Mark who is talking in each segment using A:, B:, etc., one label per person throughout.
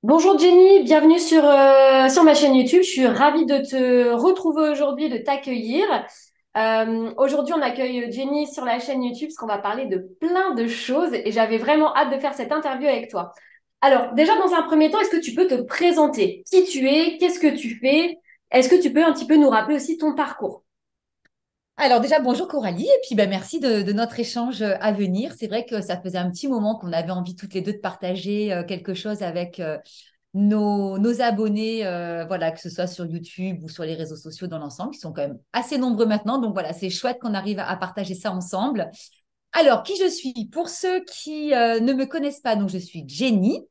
A: Bonjour Jenny, bienvenue sur ma chaîne YouTube. Je suis ravie de te retrouver aujourd'hui, de t'accueillir. Aujourd'hui, on accueille Jenny sur la chaîne YouTube parce qu'on va parler de plein de choses et j'avais vraiment hâte de faire cette interview avec toi. Alors, déjà, dans un premier temps, est-ce que tu peux te présenter? Qui tu es? Qu'est-ce que tu fais? Est-ce que tu peux un petit peu nous rappeler aussi ton parcours?
B: Alors déjà, bonjour Coralie, et puis merci de notre échange à venir. C'est vrai que ça faisait un petit moment qu'on avait envie toutes les deux de partager quelque chose avec nos abonnés, voilà, que ce soit sur YouTube ou sur les réseaux sociaux dans l'ensemble, qui sont quand même assez nombreux maintenant. Donc voilà, c'est chouette qu'on arrive à partager ça ensemble. Alors, qui je suis? Pour ceux qui ne me connaissent pas, donc je suis Jenny.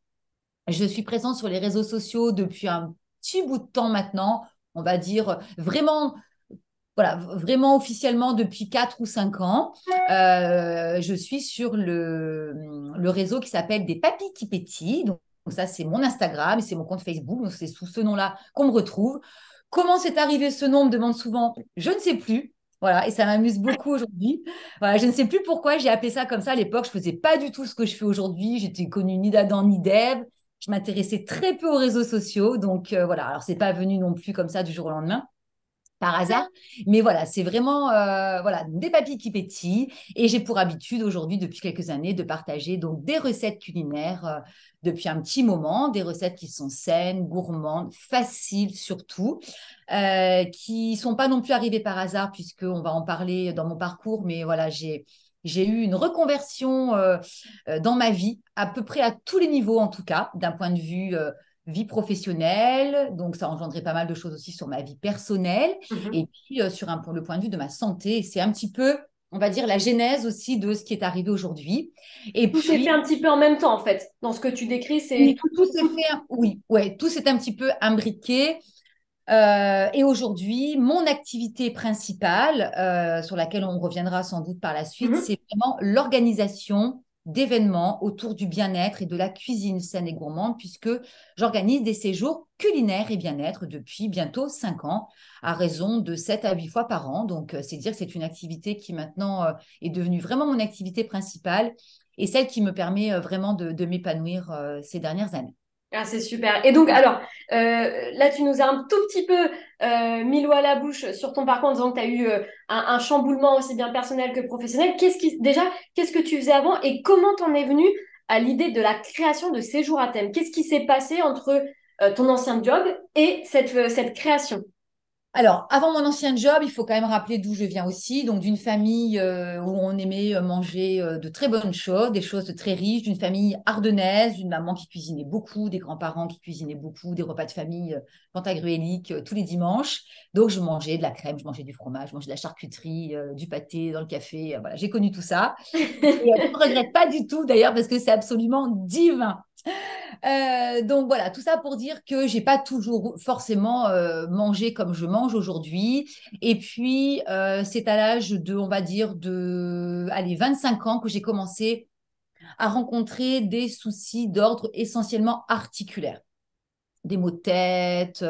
B: Je suis présente sur les réseaux sociaux depuis un petit bout de temps maintenant, on va dire vraiment voilà, vraiment officiellement depuis 4 ou 5 ans. Je suis sur le réseau qui s'appelle Des Papis qui pétillent. Donc ça, c'est mon Instagram et c'est mon compte Facebook. Donc c'est sous ce nom-là qu'on me retrouve. Comment c'est arrivé ce nom, on me demande souvent. Je ne sais plus. Voilà, et ça m'amuse beaucoup aujourd'hui. Voilà, je ne sais plus pourquoi j'ai appelé ça comme ça à l'époque. Je faisais pas du tout ce que je fais aujourd'hui. J'étais connue ni d'Adam ni d'Ève. Je m'intéressais très peu aux réseaux sociaux. Donc voilà, alors c'est pas venu non plus comme ça du jour au lendemain par hasard. Mais voilà, c'est vraiment voilà, des papilles qui pétillent. Et j'ai pour habitude aujourd'hui, depuis quelques années, de partager donc des recettes culinaires depuis un petit moment, des recettes qui sont saines, gourmandes, faciles surtout, qui sont pas non plus arrivées par hasard, puisqu'on va en parler dans mon parcours. Mais voilà, j'ai eu une reconversion dans ma vie, à peu près à tous les niveaux en tout cas, d'un point de vue vie professionnelle, donc ça engendrait pas mal de choses aussi sur ma vie personnelle,
A: Mhm.
B: et puis le point de vue de ma santé, c'est un petit peu, on va dire, la genèse aussi de ce qui est arrivé aujourd'hui. Et
A: Tout s'est fait
B: puis,
A: un petit peu en même temps, en fait. Dans ce que tu décris, c'est
B: oui,
A: tout,
B: tout s'est
A: tout.
B: fait, oui, ouais, tout s'est un petit peu imbriqué. Et aujourd'hui, mon activité principale, sur laquelle on reviendra sans doute par la suite,
A: Mhm.
B: c'est vraiment l'organisation d'événements autour du bien-être et de la cuisine saine et gourmande, puisque j'organise des séjours culinaires et bien-être depuis bientôt 5 ans, à raison de 7 à 8 fois par an. Donc, c'est dire que c'est une activité qui maintenant est devenue vraiment mon activité principale et celle qui me permet vraiment de m'épanouir ces dernières années.
A: Ah, c'est super. Et donc, alors, là, tu nous as un tout petit peu mis l'eau à la bouche sur ton parcours en disant que tu as eu un chamboulement aussi bien personnel que professionnel. Déjà, qu'est-ce que tu faisais avant et comment t'en es venu à l'idée de la création de séjours à thème? Qu'est-ce qui s'est passé entre ton ancien job et cette création?
B: Alors, avant mon ancien job, il faut quand même rappeler d'où je viens aussi, donc d'une famille où on aimait manger de très bonnes choses, des choses de très riches, d'une famille ardennaise, d'une maman qui cuisinait beaucoup, des grands-parents qui cuisinaient beaucoup, des repas de famille pantagruéliques tous les dimanches. Donc, je mangeais de la crème, je mangeais du fromage, je mangeais de la charcuterie, du pâté dans le café. Voilà, j'ai connu tout ça. Et je ne regrette pas du tout d'ailleurs parce que c'est absolument divin. Donc voilà, tout ça pour dire que j'ai pas toujours forcément mangé comme je mange aujourd'hui. Et puis, c'est à l'âge de, on va dire, allez, 25 ans que j'ai commencé à rencontrer des soucis d'ordre essentiellement articulaire. Des maux de tête,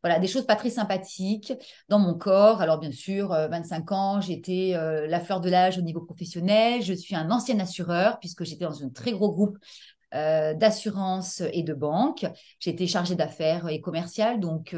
B: voilà, des choses pas très sympathiques dans mon corps. Alors bien sûr, 25 ans, j'étais la fleur de l'âge au niveau professionnel. Je suis un ancien assureur puisque j'étais dans un très gros groupe d'assurance et de banque. J'étais chargée d'affaires et commerciale, donc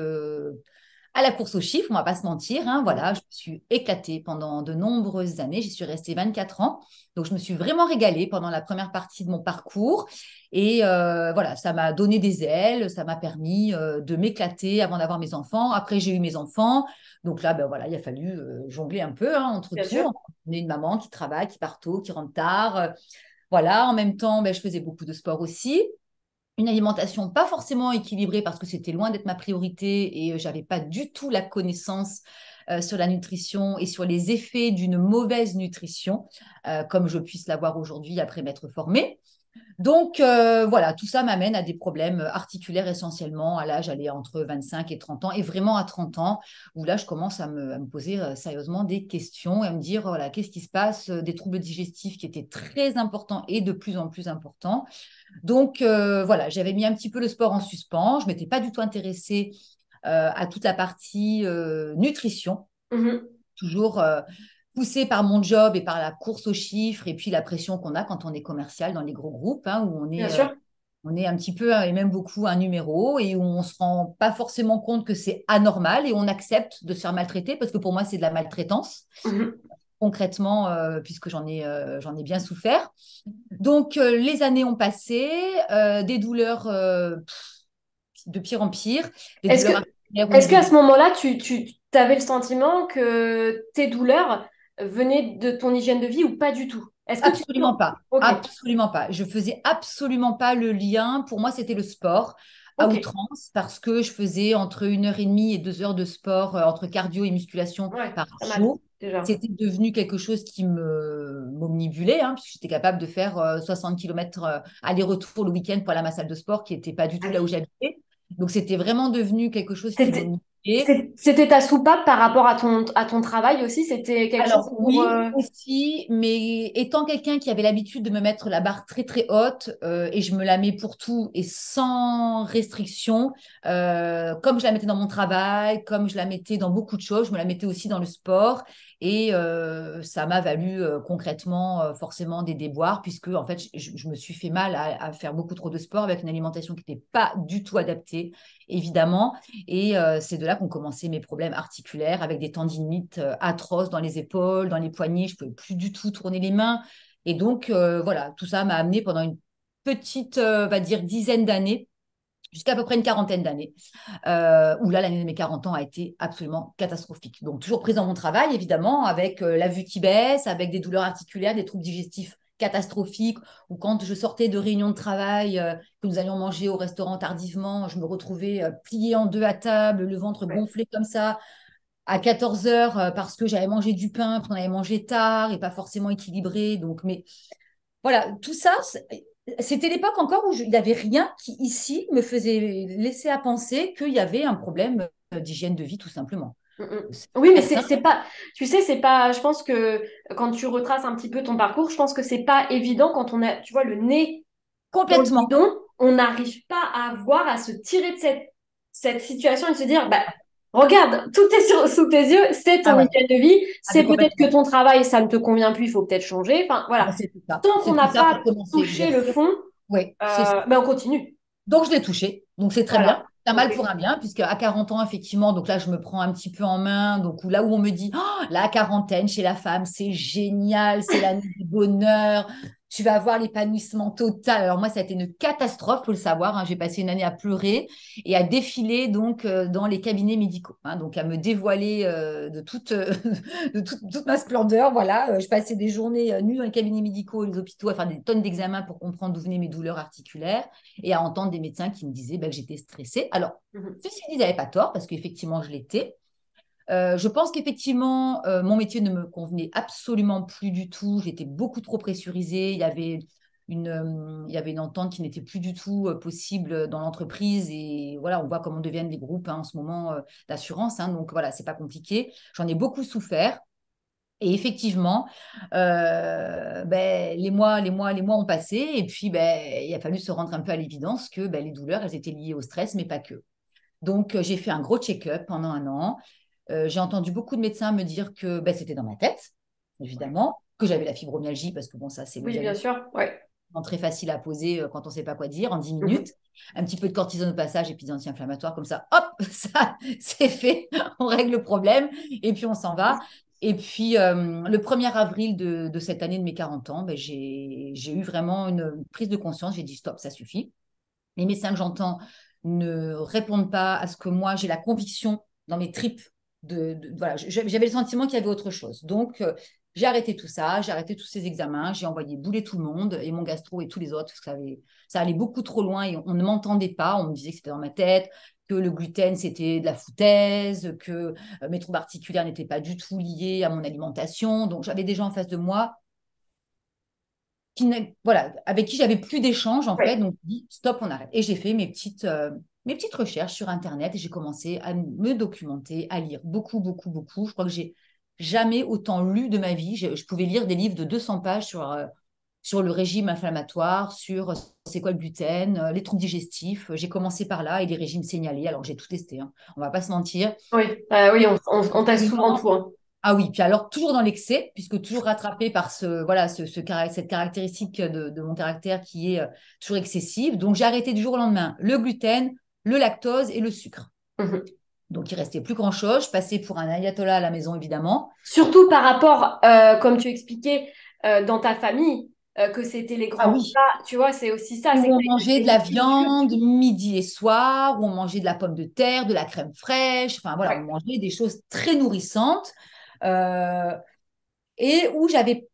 B: à la course aux chiffres, on ne va pas se mentir. Hein, voilà, je me suis éclatée pendant de nombreuses années. J'y suis restée 24 ans. Donc, je me suis vraiment régalée pendant la première partie de mon parcours. Et voilà, ça m'a donné des ailes, ça m'a permis de m'éclater avant d'avoir mes enfants. Après, j'ai eu mes enfants. Donc là, ben voilà, il a fallu jongler un peu hein, entre
A: Bien
B: tout.
A: sûr.
B: On est une maman qui travaille, qui part tôt, qui rentre tard. Voilà, en même temps, ben, je faisais beaucoup de sport aussi. Une alimentation pas forcément équilibrée parce que c'était loin d'être ma priorité et j'avais pas du tout la connaissance sur la nutrition et sur les effets d'une mauvaise nutrition, comme je puisse l'avoir aujourd'hui après m'être formée. Donc voilà, tout ça m'amène à des problèmes articulaires essentiellement à l'âge allez, entre 25 et 30 ans et vraiment à 30 ans où là je commence à me poser sérieusement des questions et à me dire voilà, qu'est-ce qui se passe, des troubles digestifs qui étaient très importants et de plus en plus importants. Donc voilà, j'avais mis un petit peu le sport en suspens, je m'étais pas du tout intéressée à toute la partie nutrition,
A: Mhm.
B: toujours poussée par mon job et par la course aux chiffres et puis la pression qu'on a quand on est commercial dans les gros groupes, hein, où on
A: Bien
B: est
A: sûr.
B: On est un petit peu, et même beaucoup, un numéro et où on ne se rend pas forcément compte que c'est anormal et on accepte de se faire maltraiter parce que pour moi, c'est de la maltraitance,
A: Mhm.
B: concrètement, puisque j'en ai bien souffert. Donc, les années ont passé, des douleurs de pire en pire, des
A: Est-ce que,
B: douleurs articulaires au
A: est-ce
B: niveau
A: qu'à
B: du...
A: ce moment-là, tu avais le sentiment que tes douleurs venaient de ton hygiène de vie ou pas du tout? Est-ce que tu...
B: Absolument pas.
A: Ok,
B: Absolument pas. Je faisais absolument pas le lien. Pour moi, c'était le sport à
A: ok,
B: outrance parce que je faisais entre 1 heure et demie et 2 heures de sport entre cardio et musculation
A: ouais,
B: par
A: pas mal,
B: jour.
A: déjà.
B: C'était devenu quelque chose qui me m'omnibulait, hein, puisque j'étais capable de faire 60 km aller-retour le week-end pour aller à ma salle de sport qui n'était pas du
A: Ah
B: tout là où
A: oui.
B: j'habitais. Donc, c'était vraiment devenu quelque chose qui
A: C'était,
B: m'omnibulait.
A: c'était ta soupape par rapport à ton travail aussi? C'était quelque chose
B: Alors
A: pour...
B: oui, aussi, mais étant quelqu'un qui avait l'habitude de me mettre la barre très très haute et je me la mets pour tout et sans restriction, comme je la mettais dans mon travail, comme je la mettais dans beaucoup de choses, je me la mettais aussi dans le sport et ça m'a valu concrètement forcément des déboires puisque en fait je me suis fait mal à faire beaucoup trop de sport avec une alimentation qui n'était pas du tout adaptée, évidemment. Et c'est de là qu'ont commencé mes problèmes articulaires avec des tendinites atroces dans les épaules, dans les poignets. Je ne pouvais plus du tout tourner les mains. Et donc, voilà, tout ça m'a amené pendant une petite, on va dire, dizaine d'années, jusqu'à peu près une quarantaine d'années, où là, l'année de mes 40 ans a été absolument catastrophique. Donc, toujours prise dans mon travail, évidemment, avec la vue qui baisse, avec des douleurs articulaires, des troubles digestifs catastrophiques, ou quand je sortais de réunion de travail, que nous allions manger au restaurant tardivement, je me retrouvais pliée en deux à table, le ventre
A: ouais.
B: gonflé comme ça, à 14 heures, parce que j'avais mangé du pain, qu'on avait mangé tard et pas forcément équilibré. Donc, mais voilà, tout ça, c'était l'époque encore où il n'y avait rien qui, ici, me faisait laisser à penser qu'il y avait un problème d'hygiène de vie, tout simplement.
A: Mm, mm.
B: C'est
A: Oui, mais
B: très simple,
A: c'est pas, tu sais, c'est pas, je pense que quand tu retraces un petit peu ton parcours, je pense que c'est pas évident quand on a, tu vois, le nez dans le
B: complètement.
A: guidon, on n'arrive pas à voir, à se tirer de cette situation et se dire, bah, regarde, tout est sous tes yeux, c'est
B: Ah
A: ton
B: ouais,
A: hygiène de vie,
B: ah
A: c'est
B: mais
A: peut-être que
B: complètement.
A: ton travail, ça ne te convient plus, il faut peut-être changer. Enfin,
B: Ben,
A: voilà.
B: c'est tout ça.
A: Tant qu'on
B: C'est
A: n'a
B: tout ça
A: pas
B: pour commencer à
A: touché le
B: exercer.
A: fond,
B: Oui, c'est ça.
A: ben, on continue.
B: Donc, je l'ai touché. Donc, c'est très bien.
A: Voilà.
B: C'est un
A: Ok.
B: mal pour un bien, puisque à 40 ans, effectivement, donc là, je me prends un petit peu en main. Donc, là où on me dit, oh, la quarantaine chez la femme, c'est génial, c'est l'année du bonheur, tu vas avoir l'épanouissement total. Alors, moi, ça a été une catastrophe, faut le savoir, hein. J'ai passé une année à pleurer et à défiler donc dans les cabinets médicaux, hein, donc à me dévoiler toute ma splendeur. Voilà, je passais des journées nues dans les cabinets médicaux et les hôpitaux à faire des tonnes d'examens pour comprendre d'où venaient mes douleurs articulaires et à entendre des médecins qui me disaient que j'étais stressée. Alors,
A: Mhm.
B: ceci dit, ils n'avaient pas tort parce qu'effectivement, je l'étais. Je pense qu'effectivement, mon métier ne me convenait absolument plus du tout. J'étais beaucoup trop pressurisée. Il y avait une entente qui n'était plus du tout possible dans l'entreprise. Et voilà, on voit comment deviennent les groupes hein, en ce moment d'assurance. Hein, donc voilà, c'est pas compliqué. J'en ai beaucoup souffert. Et effectivement, les mois ont passé et puis il a fallu se rendre un peu à l'évidence que les douleurs, elles étaient liées au stress, mais pas que. Donc, j'ai fait un gros check-up pendant un an. J'ai entendu beaucoup de médecins me dire que c'était dans ma tête,
A: Ouais.
B: évidemment, que j'avais la fibromyalgie, parce que bon, ça, c'est le
A: Oui, bien
B: diagnostic
A: sûr. Ouais.
B: très facile à poser quand on ne sait pas quoi dire en 10
A: Mhm.
B: minutes. Un petit peu de cortisone au passage et puis des anti-inflammatoires, comme ça, hop, ça, c'est fait, on règle le problème et puis on s'en va. Et puis, le 1er avril de cette année de mes 40 ans, j'ai eu vraiment une prise de conscience. J'ai dit, stop, ça suffit. Les médecins que j'entends ne répondent pas à ce que moi, j'ai la conviction dans mes tripes. Voilà, j'avais le sentiment qu'il y avait autre chose. Donc, j'ai arrêté tout ça, j'ai arrêté tous ces examens, j'ai envoyé bouler tout le monde et mon gastro et tous les autres, parce que ça allait beaucoup trop loin et on ne m'entendait pas. On me disait que c'était dans ma tête, que le gluten, c'était de la foutaise, que mes troubles articulaires n'étaient pas du tout liés à mon alimentation. Donc, j'avais des gens en face de moi voilà, avec qui j'avais plus d'échanges en fait.
A: Ouais.
B: Donc, je dis stop, on arrête. Et j'ai fait mes petites recherches sur Internet et j'ai commencé à me documenter, à lire beaucoup, beaucoup, beaucoup. Je crois que j'ai jamais autant lu de ma vie. Je pouvais lire des livres de 200 pages sur le régime inflammatoire, sur c'est quoi le gluten, les troubles digestifs. J'ai commencé par là et les régimes signalés. Alors, j'ai tout testé, hein. On va pas se mentir.
A: Oui, oui, on teste souvent
B: Absolument
A: tout, hein.
B: Ah oui, puis alors toujours dans l'excès, puisque toujours rattrapé par voilà, cette caractéristique de mon caractère qui est toujours excessive. Donc j'ai arrêté du jour au lendemain le gluten, le lactose et le sucre.
A: Mhm.
B: Donc il restait plus grand-chose. Je passais pour un ayatollah à la maison, évidemment.
A: Surtout par rapport, comme tu expliquais, dans ta famille, que c'était les
B: Ah
A: grands
B: oui,
A: repas. Tu vois, c'est aussi ça, c'est
B: où
A: que
B: on
A: t'as
B: mangeait de la
A: une culture.
B: viande midi et soir, où on mangeait de la pomme de terre, de la crème fraîche. Enfin voilà, on
A: Ouais.
B: mangeait des choses très nourrissantes. Euh, et où j'avais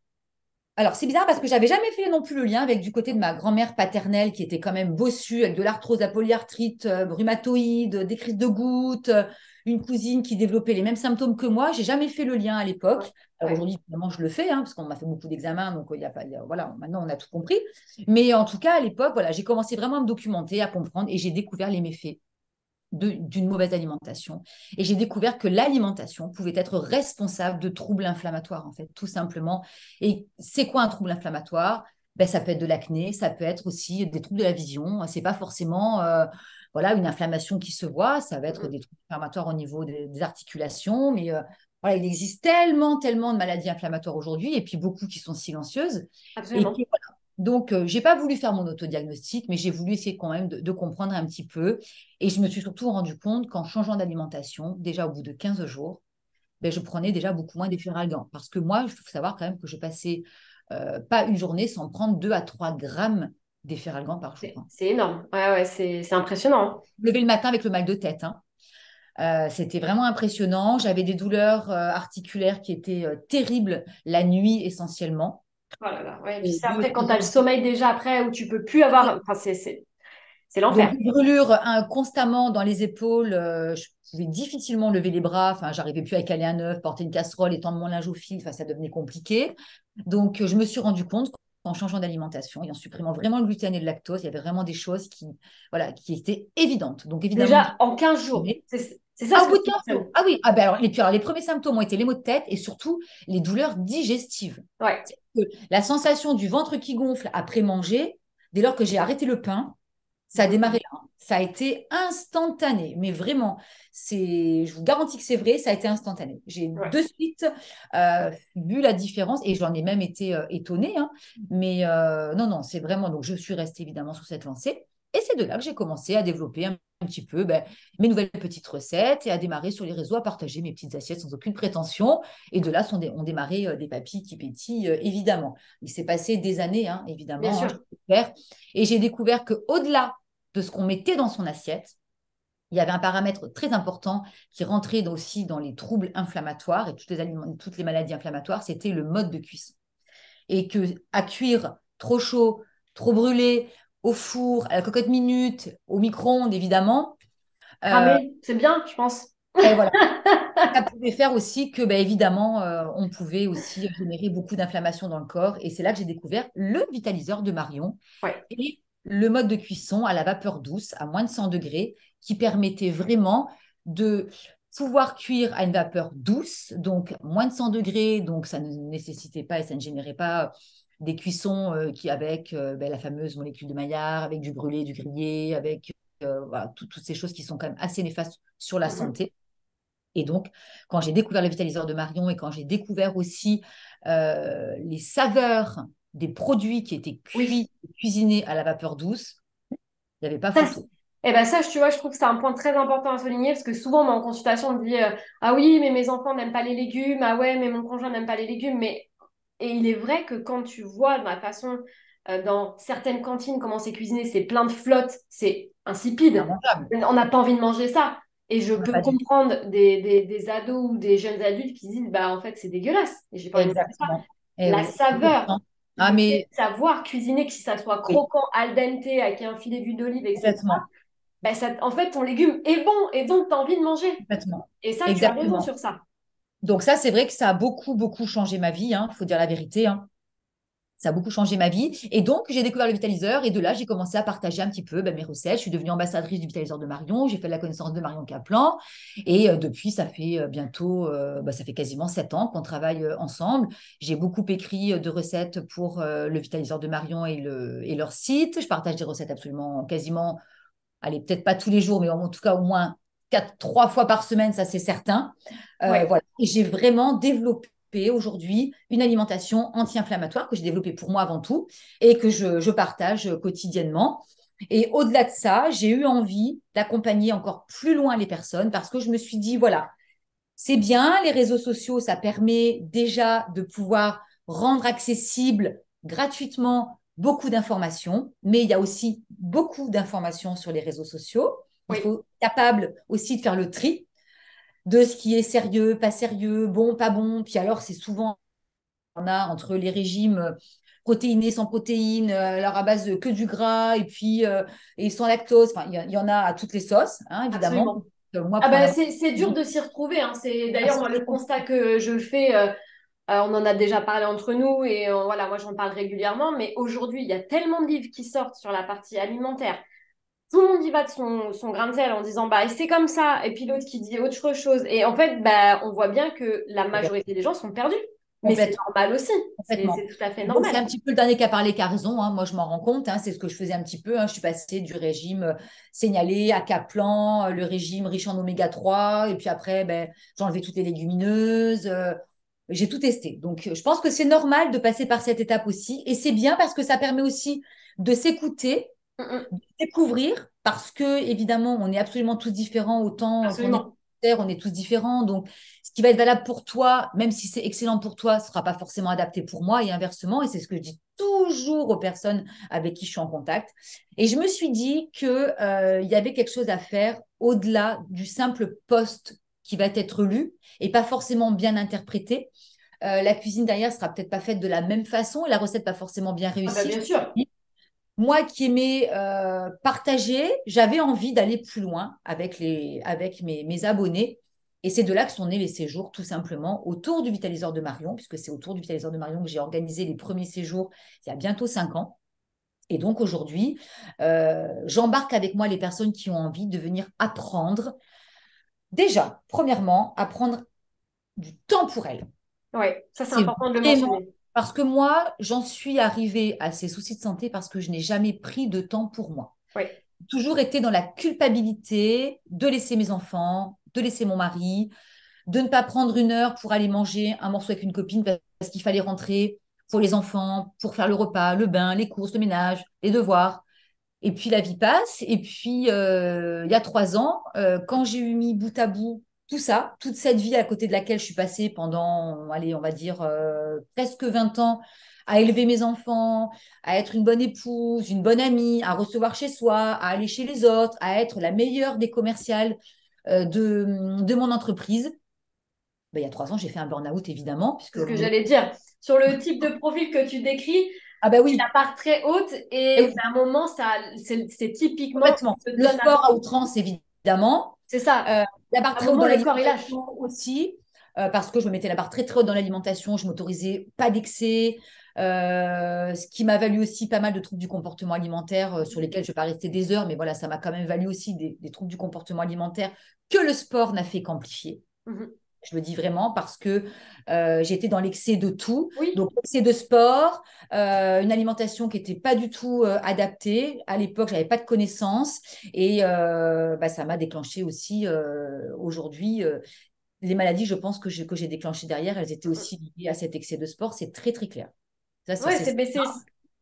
B: Alors, c'est bizarre parce que j'avais jamais fait non plus le lien avec du côté de ma grand-mère paternelle qui était quand même bossue avec de l'arthrose, la polyarthrite, rhumatoïde, des crises de gouttes, une cousine qui développait les mêmes symptômes que moi. J'ai jamais fait le lien à
A: Ouais.
B: l'époque. Alors
A: Ouais.
B: aujourd'hui, évidemment, je le fais parce qu'on m'a fait beaucoup d'examens, donc il y a pas, voilà, maintenant on a tout compris. Mais en tout cas, à l'époque, voilà, j'ai commencé vraiment à me documenter, à comprendre et j'ai découvert les méfaits d'une mauvaise alimentation. Et j'ai découvert que l'alimentation pouvait être responsable de troubles inflammatoires, en fait, tout simplement. Et c'est quoi un trouble inflammatoire? Ben, ça peut être de l'acné, ça peut être aussi des troubles de la vision. C'est pas forcément voilà, une inflammation qui se voit, ça va être
A: Mhm.
B: des troubles inflammatoires au niveau des articulations, mais voilà, il existe tellement, tellement de maladies inflammatoires aujourd'hui, et puis beaucoup qui sont silencieuses, et que
A: Absolument.
B: donc, j'ai pas voulu faire mon autodiagnostic, mais j'ai voulu essayer quand même de comprendre un petit peu. Et je me suis surtout rendu compte qu'en changeant d'alimentation, déjà au bout de 15 jours, ben, je prenais déjà beaucoup moins d'efferalgan. Parce que moi, il faut savoir quand même que je passais pas une journée sans prendre 2 à 3 grammes d'efferalgan par jour.
A: C'est énorme. Ouais, ouais, c'est impressionnant.
B: Je me levais le matin avec le mal de tête. C'était vraiment impressionnant. J'avais des douleurs articulaires qui étaient terribles la nuit essentiellement.
A: Oh là là. Ouais, et puis
B: Et
A: c'est
B: deux,
A: après, quand
B: trois
A: tu as le sommeil déjà après, où tu peux plus avoir. Enfin, c'est
B: Donc,
A: l'enfer.
B: des brûlures constamment dans les épaules. Je pouvais difficilement lever les bras. Enfin, j'arrivais plus à caler un œuf, porter une casserole, étendre mon linge au fil. Enfin, ça devenait compliqué. Donc, je me suis rendu compte qu'en changeant d'alimentation et en supprimant vraiment le gluten et le lactose, il y avait vraiment des choses voilà, qui étaient évidentes. Donc, évidemment,
A: Déjà, en 15 jours.
B: mais
A: C'est ça ce
B: au
A: que
B: bout de
A: tu
B: 15 jours.
A: mentionnes.
B: Ah oui, alors, les premiers symptômes ont été les maux de tête et surtout les douleurs digestives.
A: Ouais.
B: C'est que la sensation du ventre qui gonfle après manger, dès lors que j'ai arrêté le pain, ça a démarré
A: Mhm.
B: là. Ça a été instantané, mais vraiment, je vous garantis que c'est vrai, ça a été instantané. J'ai
A: Ouais.
B: de suite vu la différence et j'en ai même été étonnée. Mais non, non, c'est vraiment. Donc, je suis restée évidemment sur cette lancée. Et c'est de là que j'ai commencé à développer un petit peu mes nouvelles petites recettes et à démarrer sur les réseaux, à partager mes petites assiettes sans aucune prétention. Et de là ont démarré des papilles qui pétillent, évidemment. Il s'est passé des années,
A: Bien
B: évidemment,
A: sûr.
B: et j'ai découvert qu'au-delà de ce qu'on mettait dans son assiette, il y avait un paramètre très important qui rentrait aussi dans les troubles inflammatoires et toutes les maladies inflammatoires, c'était le mode de cuisson. Et que à cuire trop chaud, trop brûlé, au four, à la cocotte minute, au micro-ondes, évidemment, euh,
A: Cramer, c'est bien, je pense.
B: et voilà, ça pouvait faire aussi que, évidemment, on pouvait aussi générer beaucoup d'inflammation dans le corps. Et c'est là que j'ai découvert le vitaliseur de Marion
A: Ouais.
B: et le mode de cuisson à la vapeur douce, à moins de 100 degrés, qui permettait vraiment de pouvoir cuire à une vapeur douce, donc moins de 100 degrés, donc ça ne nécessitait pas et ça ne générait pas des cuissons qui avec la fameuse molécule de Maillard, avec du brûlé, du grillé, avec voilà, toutes ces choses qui sont quand même assez néfastes sur la
A: Mhm.
B: santé. Et donc, quand j'ai découvert le vitaliseur de Marion et quand j'ai découvert aussi les saveurs des produits qui étaient
A: Oui.
B: cuits, cuisinés à la vapeur douce, il n'y avait pas
A: Ça,
B: photo.
A: eh ben ça, tu vois, je trouve que c'est un point très important à souligner parce que souvent, moi, en consultation, on me dit ah oui, mais mes enfants n'aiment pas les légumes. Ah ouais, mais mon conjoint n'aime pas les légumes. Mais et il est vrai que quand tu vois de la façon dans certaines cantines comment c'est cuisiné, c'est plein de flotte, c'est
B: C'est
A: insipide.
B: immangeable.
A: On n'a pas envie de manger ça. Et je peux
B: Pas du tout.
A: comprendre des ados ou des jeunes adultes qui disent bah en fait c'est dégueulasse et j'ai pas envie de manger ça.
B: Exactement. Eh
A: La
B: oui,
A: saveur,
B: complètement. Ah,
A: le fait
B: mais
A: de savoir cuisiner, que si ça soit
B: oui,
A: croquant, al dente, avec un filet d'huile d'olive, etc.
B: complètement.
A: Ben ça, en fait, ton légume est bon et donc tu as envie de manger.
B: Complètement.
A: Et ça, tu as raison
B: Exactement.
A: sur ça.
B: Donc ça, c'est vrai que ça a beaucoup, beaucoup changé ma vie, il faut dire la vérité. Ça a beaucoup changé ma vie. Et donc, j'ai découvert le vitaliseur. Et de là, j'ai commencé à partager un petit peu mes recettes. Je suis devenue ambassadrice du vitaliseur de Marion. J'ai fait la connaissance de Marion Caplan. Et depuis, ça fait bientôt, ça fait quasiment 7 ans qu'on travaille ensemble. J'ai beaucoup écrit de recettes pour le vitaliseur de Marion et leur site. Je partage des recettes absolument, quasiment, allez, peut-être pas tous les jours, mais en tout cas au moins trois fois par semaine, ça c'est certain.
A: Ouais.
B: Voilà. Et j'ai vraiment développé aujourd'hui une alimentation anti-inflammatoire que j'ai développée pour moi avant tout et que je partage quotidiennement. Et au-delà de ça, j'ai eu envie d'accompagner encore plus loin les personnes parce que je me suis dit, voilà, c'est bien, les réseaux sociaux, ça permet déjà de pouvoir rendre accessible gratuitement beaucoup d'informations, mais il y a aussi beaucoup d'informations sur les réseaux sociaux. Il
A: Oui,
B: faut être capable aussi de faire le tri de ce qui est sérieux, pas sérieux, bon, pas bon. Puis alors, c'est souvent, on a entre les régimes protéinés, sans protéines, alors à base de que du gras, et puis et sans lactose. Enfin, y en a à toutes les sauces, hein, évidemment.
A: absolument.
B: Moi,
A: Ah
B: pour en
A: bah
B: avoir
A: c'est dur de s'y retrouver, hein. C'est
B: ah,
A: d'ailleurs
B: c'est
A: moi le
B: très
A: constat
B: compliqué.
A: que je fais. On en a déjà parlé entre nous et voilà, moi j'en parle régulièrement. Mais aujourd'hui, il y a tellement de livres qui sortent sur la partie alimentaire. Tout le monde y va de son grain de sel en disant bah c'est comme ça. Et puis l'autre qui dit autre chose. Et en fait, bah on voit bien que la majorité des gens sont perdus. Mais c'est
B: Complètement.
A: normal aussi. C'est
B: Complètement.
A: tout à fait
B: Bon, c'est
A: normal.
B: un petit peu le dernier qui a parlé qui a raison, hein. Moi, je m'en rends compte, hein. C'est ce que je faisais un petit peu, hein. Je suis passée du régime signalé à Kaplan, le régime riche en oméga 3, et puis après, ben, j'ai enlevé toutes les légumineuses. J'ai tout testé. Donc, je pense que c'est normal de passer par cette étape aussi. Et c'est bien parce que ça permet aussi de s'écouter,
A: Mm, mm.
B: de découvrir, parce que, évidemment, on est absolument tous différents, autant qu'on est
A: Absolument.
B: terre, on est tous différents. Donc, ce qui va être valable pour toi, même si c'est excellent pour toi, ne sera pas forcément adapté pour moi et inversement. Et c'est ce que je dis toujours aux personnes avec qui je suis en contact. Et je me suis dit que, il y avait quelque chose à faire au-delà du simple post qui va être lu et pas forcément bien interprété. La cuisine derrière sera peut-être pas faite de la même façon, la recette pas forcément bien
A: Ah bah
B: réussie.
A: bien sûr.
B: Moi qui aimais partager, j'avais envie d'aller plus loin avec mes abonnés. Et c'est de là que sont nés les séjours, tout simplement, autour du Vitaliseur de Marion, puisque c'est autour du Vitaliseur de Marion que j'ai organisé les premiers séjours il y a bientôt 5 ans. Et donc aujourd'hui, j'embarque avec moi les personnes qui ont envie de venir apprendre. Déjà, premièrement, apprendre du temps pour elles.
A: Ouais, ça c'est
B: C'est
A: important de le
B: vraiment
A: mentionner.
B: parce que moi, j'en suis arrivée à ces soucis de santé parce que je n'ai jamais pris de temps pour moi.
A: Ouais.
B: J'ai toujours été dans la culpabilité de laisser mes enfants, de laisser mon mari, de ne pas prendre 1 heure pour aller manger un morceau avec une copine parce qu'il fallait rentrer pour les enfants, pour faire le repas, le bain, les courses, le ménage, les devoirs. Et puis la vie passe. Et puis, il y a 3 ans, quand j'ai eu mis bout à bout tout ça, toute cette vie à côté de laquelle je suis passée pendant, allez, on va dire presque 20 ans, à élever mes enfants, à être une bonne épouse, une bonne amie, à recevoir chez soi, à aller chez les autres, à être la meilleure des commerciales de mon entreprise. Ben, il y a 3 ans, j'ai fait un burn-out, évidemment, puisque
A: C'est ce que
B: mon...
A: j'allais dire. Sur le type de profil que tu décris,
B: Ah ben
A: c'est la
B: oui,
A: part très haute
B: eh
A: et
B: oui,
A: à un moment, ça, c'est typiquement,
B: complètement.
A: ça te
B: Le
A: donne à...
B: sport à outrance, évidemment.
A: C'est ça.
B: Euh, la barre
A: À un
B: très haute
A: moment,
B: dans
A: le corps, il lâche.
B: l'alimentation aussi, parce que je me mettais la barre très très haute dans l'alimentation, je m'autorisais pas d'excès, ce qui m'a valu aussi pas mal de troubles du comportement alimentaire sur lesquels je ne vais pas rester des heures, mais voilà, ça m'a quand même valu aussi des troubles du comportement alimentaire que le sport n'a fait qu'amplifier.
A: Mhm.
B: Je le dis vraiment parce que j'étais dans l'excès de tout.
A: Oui.
B: Donc, l'excès de sport, une alimentation qui n'était pas du tout adaptée. À l'époque, je n'avais pas de connaissances et bah, ça m'a déclenché aussi aujourd'hui. Les maladies, je pense que j'ai déclenchées derrière, elles étaient
A: Mhm.
B: aussi liées à cet excès de sport. C'est très, très clair. Ça,
A: Ouais,
B: c'est...
A: mais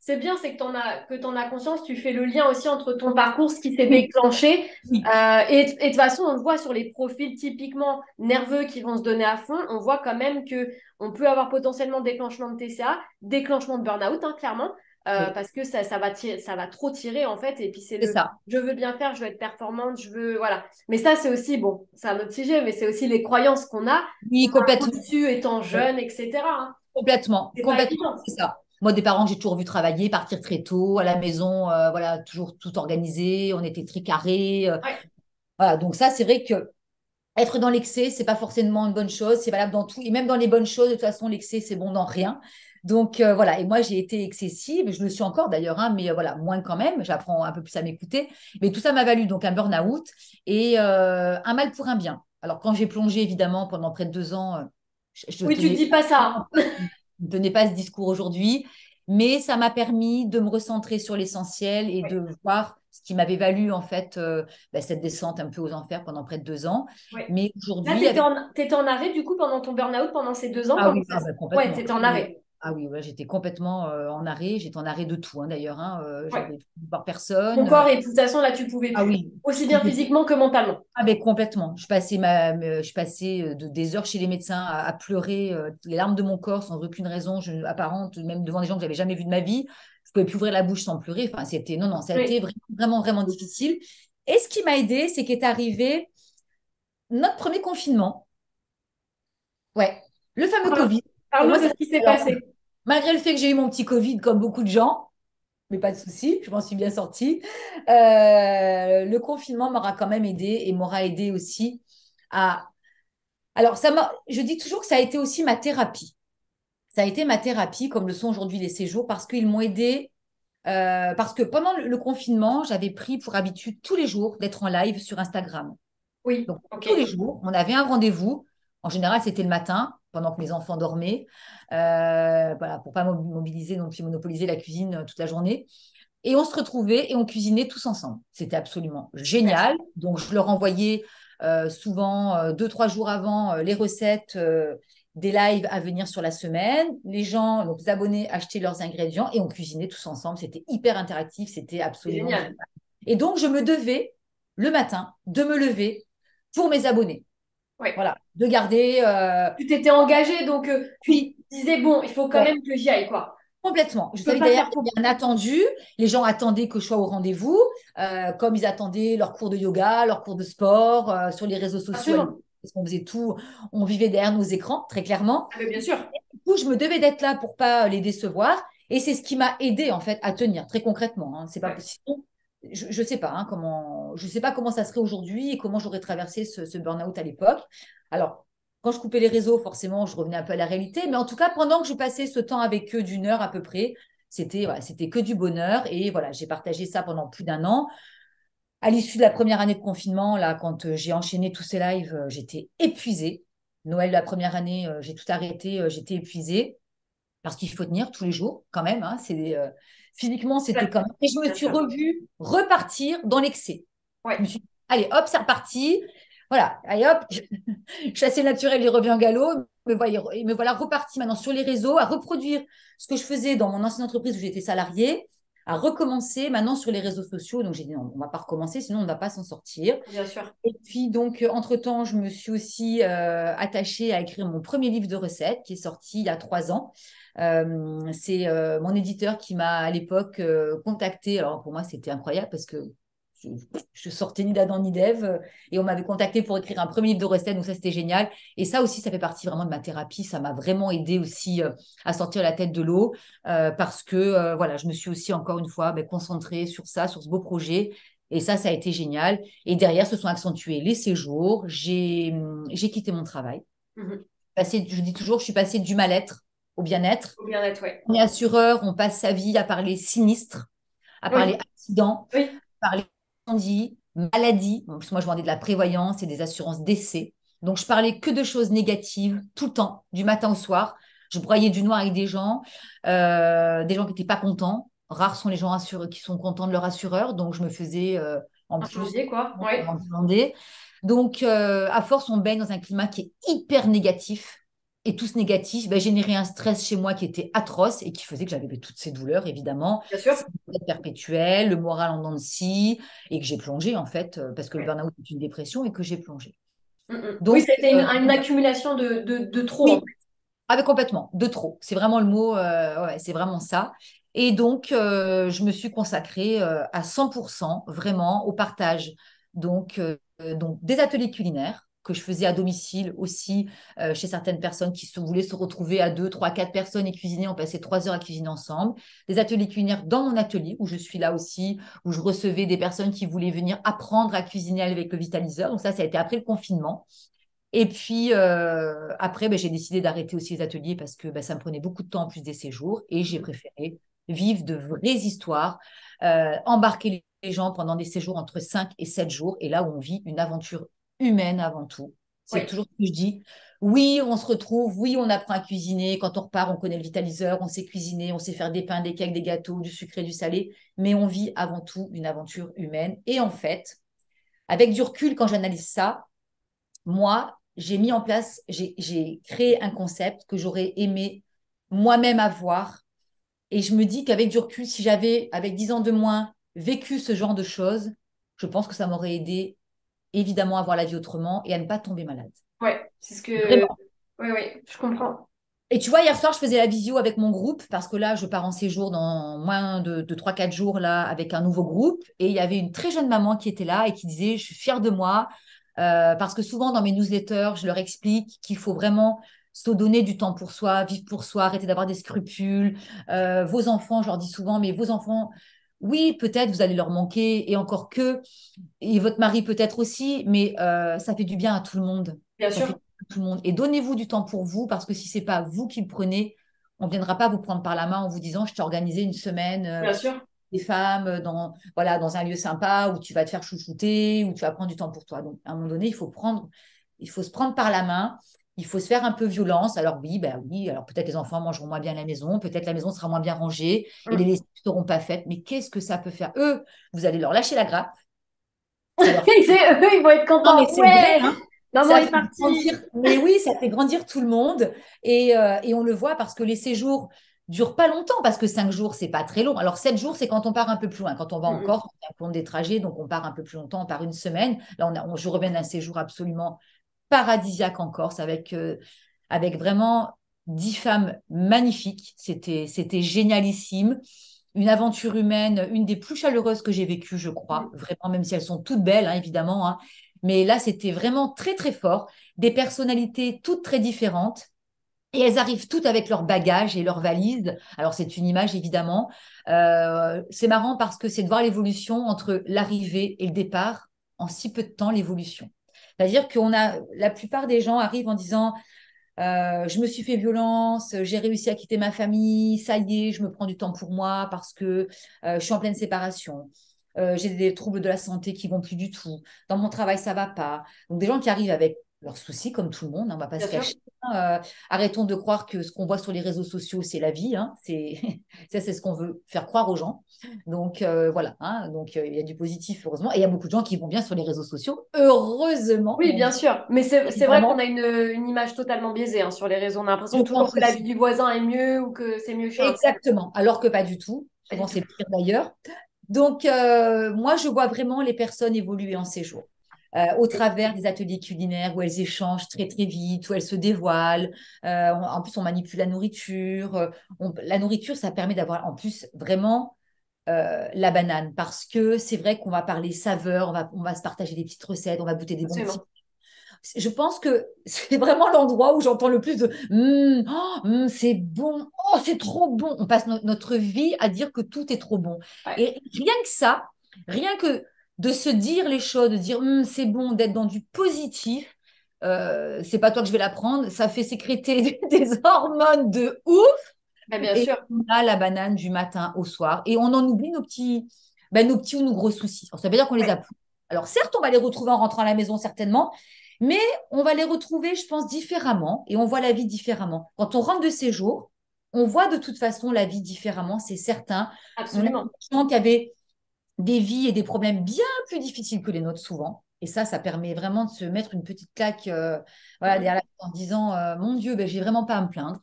A: c'est bien, c'est que t'en as conscience, tu fais le lien aussi entre ton parcours, ce qui s'est
B: Oui,
A: déclenché.
B: oui,
A: Et de toute façon, on le voit sur les profils typiquement nerveux qui vont se donner à fond, on voit quand même que on peut avoir potentiellement déclenchement de TCA, déclenchement de burn-out, hein, clairement,
B: oui,
A: parce que ça va ça va trop tirer en fait. Et puis c'est
B: c'est
A: le
B: ça.
A: je veux bien faire, je veux être performante, je veux. Voilà. Mais ça, c'est aussi, bon, c'est un autre sujet, mais c'est aussi les croyances qu'on
B: Oui,
A: a
B: complètement.
A: au-dessus étant
B: Oui.
A: jeune, etc., hein.
B: Complètement,
A: C'est pas
B: complètement,
A: évident.
B: c'est ça. Moi, des parents que j'ai toujours vu travailler, partir très tôt à la maison, voilà, toujours tout organisé, on était très carré.
A: Ouais.
B: Voilà, donc ça, c'est vrai que être dans l'excès, c'est pas forcément une bonne chose, c'est valable dans tout, et même dans les bonnes choses, de toute façon, l'excès, c'est bon dans rien. Donc voilà, et moi, j'ai été excessive, je le suis encore d'ailleurs, hein, mais voilà, moins quand même, j'apprends un peu plus à m'écouter. Mais tout ça m'a valu donc un burn-out et un mal pour un bien. Alors, quand j'ai plongé, évidemment, pendant près de 2 ans, je
A: Oui, tu te
B: tenais
A: dis pas ça, hein.
B: ne tenais pas ce discours aujourd'hui, mais ça m'a permis de me recentrer sur l'essentiel et de voir ce qui m'avait valu en fait cette descente un peu aux enfers pendant près de 2 ans.
A: Ouais.
B: Mais
A: Là,
B: aujourd'hui, avec
A: t'étais en arrêt du coup pendant ton burn-out pendant ces 2 ans,
B: ah
A: comment
B: oui,
A: ça
B: ah
A: se...
B: bah,
A: Ouais,
B: complètement.
A: t'étais en arrêt.
B: Ah oui, ouais, j'étais complètement en arrêt. J'étais en arrêt de tout, hein, d'ailleurs. Hein,
A: Ouais.
B: j'avais pu voir
A: Ton
B: personne.
A: corps et de toute façon, là, tu pouvais
B: Ah
A: plus.
B: oui, je
A: Aussi bien
B: pouvais.
A: physiquement que mentalement.
B: Ah mais complètement. Je passais des heures chez les médecins à pleurer les larmes de mon corps sans aucune raison apparente, même devant des gens que j'avais jamais vus de ma vie. Je pouvais plus ouvrir la bouche sans pleurer. Enfin, c'était non, non, ça a été
A: Oui.
B: vraiment, vraiment, vraiment difficile. Et ce qui m'a aidé, c'est qu'est arrivé notre premier confinement. Ouais, le fameux
A: Parle-
B: Covid. Pour
A: Parle-nous
B: moi,
A: de
B: ça.
A: ce qui s'est
B: Alors,
A: passé.
B: malgré le fait que j'ai eu mon petit Covid comme beaucoup de gens, mais pas de souci, je m'en suis bien sortie. Le confinement m'aura quand même aidé et m'aura aidé aussi à. Alors, je dis toujours que ça a été aussi ma thérapie. Ça a été ma thérapie, comme le sont aujourd'hui les séjours, parce qu'ils m'ont aidé. Parce que pendant le confinement, j'avais pris pour habitude tous les jours d'être en live sur Instagram.
A: Oui,
B: Donc,
A: ok.
B: tous les jours, on avait un rendez-vous. En général, c'était le matin, pendant que mes enfants dormaient, voilà, pour pas mobiliser non plus monopoliser la cuisine toute la journée. Et on se retrouvait et on cuisinait tous ensemble. C'était absolument
A: Super.
B: génial. Donc, je leur envoyais souvent 2, 3 jours avant les recettes des lives à venir sur la semaine. Les gens, donc les abonnés, achetaient leurs ingrédients et on cuisinait tous ensemble. C'était hyper interactif. C'était
A: C'est
B: absolument génial.
A: génial.
B: Et donc, je me devais le matin de me lever pour mes abonnés.
A: Ouais.
B: Voilà, de garder.
A: Tu t'étais engagé, donc tu
B: Oui,
A: disais, bon, il faut quand
B: ouais.
A: même que j'y aille, quoi.
B: Complètement. Je
A: Je peux
B: savais
A: pas
B: d'ailleurs
A: faire
B: qu'il
A: faux.
B: y avait un attendu. Les gens attendaient que je sois au rendez-vous, comme ils attendaient leurs cours de yoga, leurs cours de sport, sur les réseaux sociaux à l'époque,
A: Absolument.
B: parce qu'on faisait tout, on vivait derrière nos écrans, très clairement.
A: Ah, mais bien sûr.
B: Du coup, je me devais d'être là pour pas les décevoir. Et c'est ce qui m'a aidé, en fait, à tenir, très concrètement. Hein. C'est pas
A: Ouais.
B: possible. Je sais pas hein, je sais pas comment ça serait aujourd'hui et comment j'aurais traversé ce burn-out à l'époque. Alors, quand je coupais les réseaux, forcément, je revenais un peu à la réalité. Mais en tout cas, pendant que je passais ce temps avec eux d'1 heure à peu près, c'était voilà, c'était que du bonheur. Et voilà, j'ai partagé ça pendant plus d'un an. À l'issue de la première année de confinement, là, quand j'ai enchaîné tous ces lives, j'étais épuisée. Noël, la première année, j'ai tout arrêté, j'étais épuisée parce qu'il faut tenir tous les jours quand même. Hein, physiquement, c'était
A: Ouais.
B: quand même. Et je me
A: Bien
B: suis
A: sûr.
B: revue repartir dans l'excès. Je me
A: Ouais.
B: suis dit, allez, hop, c'est reparti. Voilà, allez, hop, chasser le naturel, il revient au galop. Me voilà reparti maintenant sur les réseaux, à reproduire ce que je faisais dans mon ancienne entreprise où j'étais salariée, à recommencer maintenant sur les réseaux sociaux. Donc j'ai dit, non, on ne va pas recommencer, sinon on ne va pas s'en sortir.
A: Bien sûr.
B: Et puis, donc, entre-temps, je me suis aussi attachée à écrire mon premier livre de recettes qui est sorti il y a 3 ans. C'est mon éditeur qui m'a à l'époque contacté. Alors, pour moi, c'était incroyable parce que je, je sortais ni d'Adam ni d'Ève et on m'avait contacté pour écrire un premier livre de recettes. Donc, ça, c'était génial. Et ça aussi, ça fait partie vraiment de ma thérapie. Ça m'a vraiment aidé aussi à sortir la tête de l'eau parce que, voilà, je me suis aussi, encore une fois, concentrée sur ça, sur ce beau projet. Et ça a été génial. Et derrière, se sont accentués les séjours. J'ai quitté mon travail.
A: Mhm.
B: Je dis toujours, je suis passée du mal-être au bien-être.
A: Faut bien être, ouais.
B: On est assureur, on passe sa vie à parler sinistre, à parler
A: Oui.
B: accident,
A: Oui.
B: à parler incendie, maladie. Bon, parce que moi, je vendais de la prévoyance et des assurances décès. Donc, je parlais que de choses négatives tout le temps, du matin au soir. Je broyais du noir avec des gens qui n'étaient pas contents. Rares sont les gens qui sont contents de leur assureur. Donc, je me faisais en
A: Un
B: plus
A: janvier, quoi. Ouais.
B: en demander. Donc, à force, on baigne dans un climat qui est hyper négatif. Et tout ce négatif générait un stress chez moi qui était atroce et qui faisait que j'avais toutes ces douleurs, évidemment.
A: Bien sûr.
B: C'est perpétuel, le moral en dents de scie, et que j'ai plongé, en fait, parce que le
A: Ouais.
B: burn-out est une dépression et que j'ai plongé.
A: Oui,
B: Donc,
A: c'était une accumulation de trop, en
B: oui,
A: fait.
B: complètement, de trop. C'est vraiment le mot, ouais, c'est vraiment ça. Et donc, je me suis consacrée à 100% vraiment au partage. Donc, des ateliers culinaires que je faisais à domicile aussi chez certaines personnes qui voulaient se retrouver à 2, 3, 4 personnes et cuisiner. On passait 3 heures à cuisiner ensemble. Des ateliers culinaires dans mon atelier où je suis là aussi, où je recevais des personnes qui voulaient venir apprendre à cuisiner avec le vitaliseur. Donc ça a été après le confinement. Et puis après, j'ai décidé d'arrêter aussi les ateliers parce que ça me prenait beaucoup de temps en plus des séjours et j'ai préféré vivre de vraies histoires, embarquer les gens pendant des séjours entre 5 et 7 jours et là où on vit une aventure humaine avant tout. C'est
A: Oui,
B: toujours ce que je dis. Oui, on se retrouve, oui, on apprend à cuisiner. Quand on repart, on connaît le vitaliseur, on sait cuisiner, on sait faire des pains, des cakes, des gâteaux, du sucré, du salé. Mais on vit avant tout une aventure humaine. Et en fait, avec du recul, quand j'analyse ça, moi, j'ai mis en place, j'ai créé un concept que j'aurais aimé moi-même avoir. Et je me dis qu'avec du recul, si j'avais, avec 10 ans de moins, vécu ce genre de choses, je pense que ça m'aurait aidé évidemment à voir la vie autrement et à ne pas tomber malade.
A: ouais, c'est ce que.
B: Vraiment.
A: Oui, oui, je comprends.
B: Et tu vois, hier soir, je faisais la visio avec mon groupe parce que là, je pars en séjour dans moins de 3-4 jours là, avec un nouveau groupe. Et il y avait une très jeune maman qui était là et qui disait, je suis fière de moi parce que souvent dans mes newsletters, je leur explique qu'il faut vraiment se donner du temps pour soi, vivre pour soi, arrêter d'avoir des scrupules. Vos enfants, je leur dis souvent, mais vos enfants, oui, peut-être vous allez leur manquer et encore que, et votre mari peut-être aussi, mais ça fait du bien à tout le monde.
A: Bien
B: Ça fait
A: sûr,
B: du bien à tout le monde. Et donnez-vous du temps pour vous, parce que si c'est pas vous qui le prenez, on ne viendra pas vous prendre par la main en vous disant, je t'ai organisé une semaine
A: bien sûr,
B: des femmes dans, voilà, dans un lieu sympa où tu vas te faire chouchouter, où tu vas prendre du temps pour toi. Donc, à un moment donné, il faut se prendre par la main. Il faut se faire un peu violence. Alors oui, ben oui, alors peut-être les enfants mangeront moins bien à la maison, peut-être la maison sera moins bien rangée et les
A: mm.
B: lessives ne seront pas faites. Mais qu'est-ce que ça peut faire? Eux, vous allez leur lâcher la grappe. Ça leur
A: Eux, ils vont être
B: Non, mais
A: contents.
B: c'est vrai,
A: Ouais,
B: hein.
A: maman
B: Ça
A: est
B: fait
A: partie.
B: grandir, mais oui, ça fait grandir tout le monde. Et on le voit parce que les séjours durent pas longtemps, parce que 5 jours, c'est pas très long. Alors, 7 jours, c'est quand on part un peu plus loin. Quand on va
A: Mm,
B: en
A: mm.
B: Corse, on compte des trajets, donc on part un peu plus longtemps, on part une semaine. Là, je reviens d'un séjour absolument paradisiaque en Corse avec vraiment 10 femmes magnifiques. C'était génialissime. Une aventure humaine, une des plus chaleureuses que j'ai vécues, je crois.
A: Mm.
B: Vraiment, même si elles sont toutes belles, hein, évidemment, hein. Mais là, c'était vraiment très, très fort. Des personnalités toutes très différentes. Et elles arrivent toutes avec leurs bagages et leurs valises. Alors, c'est une image, évidemment. C'est marrant parce que c'est de voir l'évolution entre l'arrivée et le départ en si peu de temps, l'évolution. C'est-à-dire la plupart des gens arrivent en disant, je me suis fait violence, j'ai réussi à quitter ma famille, ça y est, je me prends du temps pour moi parce que je suis en pleine séparation. J'ai des troubles de la santé qui vont plus du tout. Dans mon travail, ça va pas. Donc des gens qui arrivent avec leurs soucis, comme tout le monde, hein, on va pas
A: Bien
B: se
A: sûr.
B: cacher. Arrêtons de croire que ce qu'on voit sur les réseaux sociaux, c'est la vie, hein. Ça, c'est ce qu'on veut faire croire aux gens. Donc voilà, hein. Donc il y a du positif, heureusement. Et il y a beaucoup de gens qui vont bien sur les réseaux sociaux, heureusement,
A: Oui,
B: mon
A: bien
B: Dieu.
A: sûr. Mais c'est vrai qu'on
B: Évidemment,
A: a une image totalement biaisée hein, sur les réseaux. On a
B: je
A: l'impression toujours
B: pense
A: que la vie
B: aussi.
A: du voisin est mieux ou que c'est mieux chez un tel.
B: Exactement, alors que pas du tout.
A: Pas du
B: Souvent,
A: tout.
B: c'est pire d'ailleurs. Donc, moi, je vois vraiment les personnes évoluer en séjour. Au travers des ateliers culinaires où elles échangent très très vite, où elles se dévoilent. En plus, on manipule la nourriture. La nourriture, ça permet d'avoir en plus vraiment la banane parce que c'est vrai qu'on va parler saveur, on va se partager des petites recettes, on va goûter des bons petits.
A: Absolument.
B: Je pense que c'est vraiment l'endroit où j'entends le plus de c'est bon, oh, c'est trop bon. On passe notre vie à dire que tout est trop bon.
A: Ouais.
B: Et rien que ça, rien que de se dire les choses, de dire c'est bon, d'être dans du positif, c'est pas toi que je vais l'apprendre, ça fait sécréter des hormones de ouf.
A: Bien
B: Et
A: sûr.
B: on a la banane du matin au soir. Et on en oublie nos petits ou nos gros soucis. Alors, ça veut dire qu'on les a
A: Ouais.
B: plus. Alors, certes, on va les retrouver en rentrant à la maison, certainement, mais on va les retrouver, je pense, différemment et on voit la vie différemment. Quand on rentre de séjour, on voit de toute façon la vie différemment, c'est certain. On a des
A: Absolument.
B: gens qui avaient des vies et des problèmes bien plus difficiles que les nôtres souvent. Et ça permet vraiment de se mettre une petite claque voilà,
A: Mm.
B: derrière la tête en disant mon Dieu, ben, j'ai vraiment pas à me plaindre.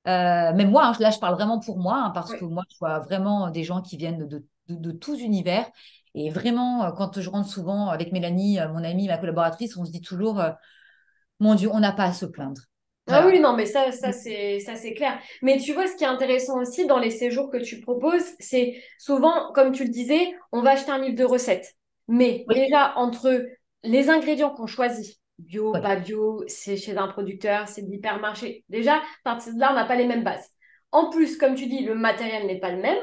B: Même moi, hein, là, je parle vraiment pour moi, hein, parce que
A: Oui.
B: moi, je vois vraiment des gens qui viennent de tous univers. Et vraiment, quand je rentre souvent avec Mélanie, mon amie, ma collaboratrice, on se dit toujours, mon Dieu, on n'a pas à se plaindre.
A: Ah
B: Voilà.
A: oui, non, mais ça c'est clair. Mais tu vois, ce qui est intéressant aussi dans les séjours que tu proposes, c'est souvent, comme tu le disais, on va acheter un livre de recettes. Mais
B: Oui,
A: déjà, entre les ingrédients qu'on choisit, bio,
B: oui,
A: pas bio, c'est chez un producteur, c'est de l'hypermarché. Déjà, à partir de là, on n'a pas les mêmes bases. En plus, comme tu dis, le matériel n'est pas le même.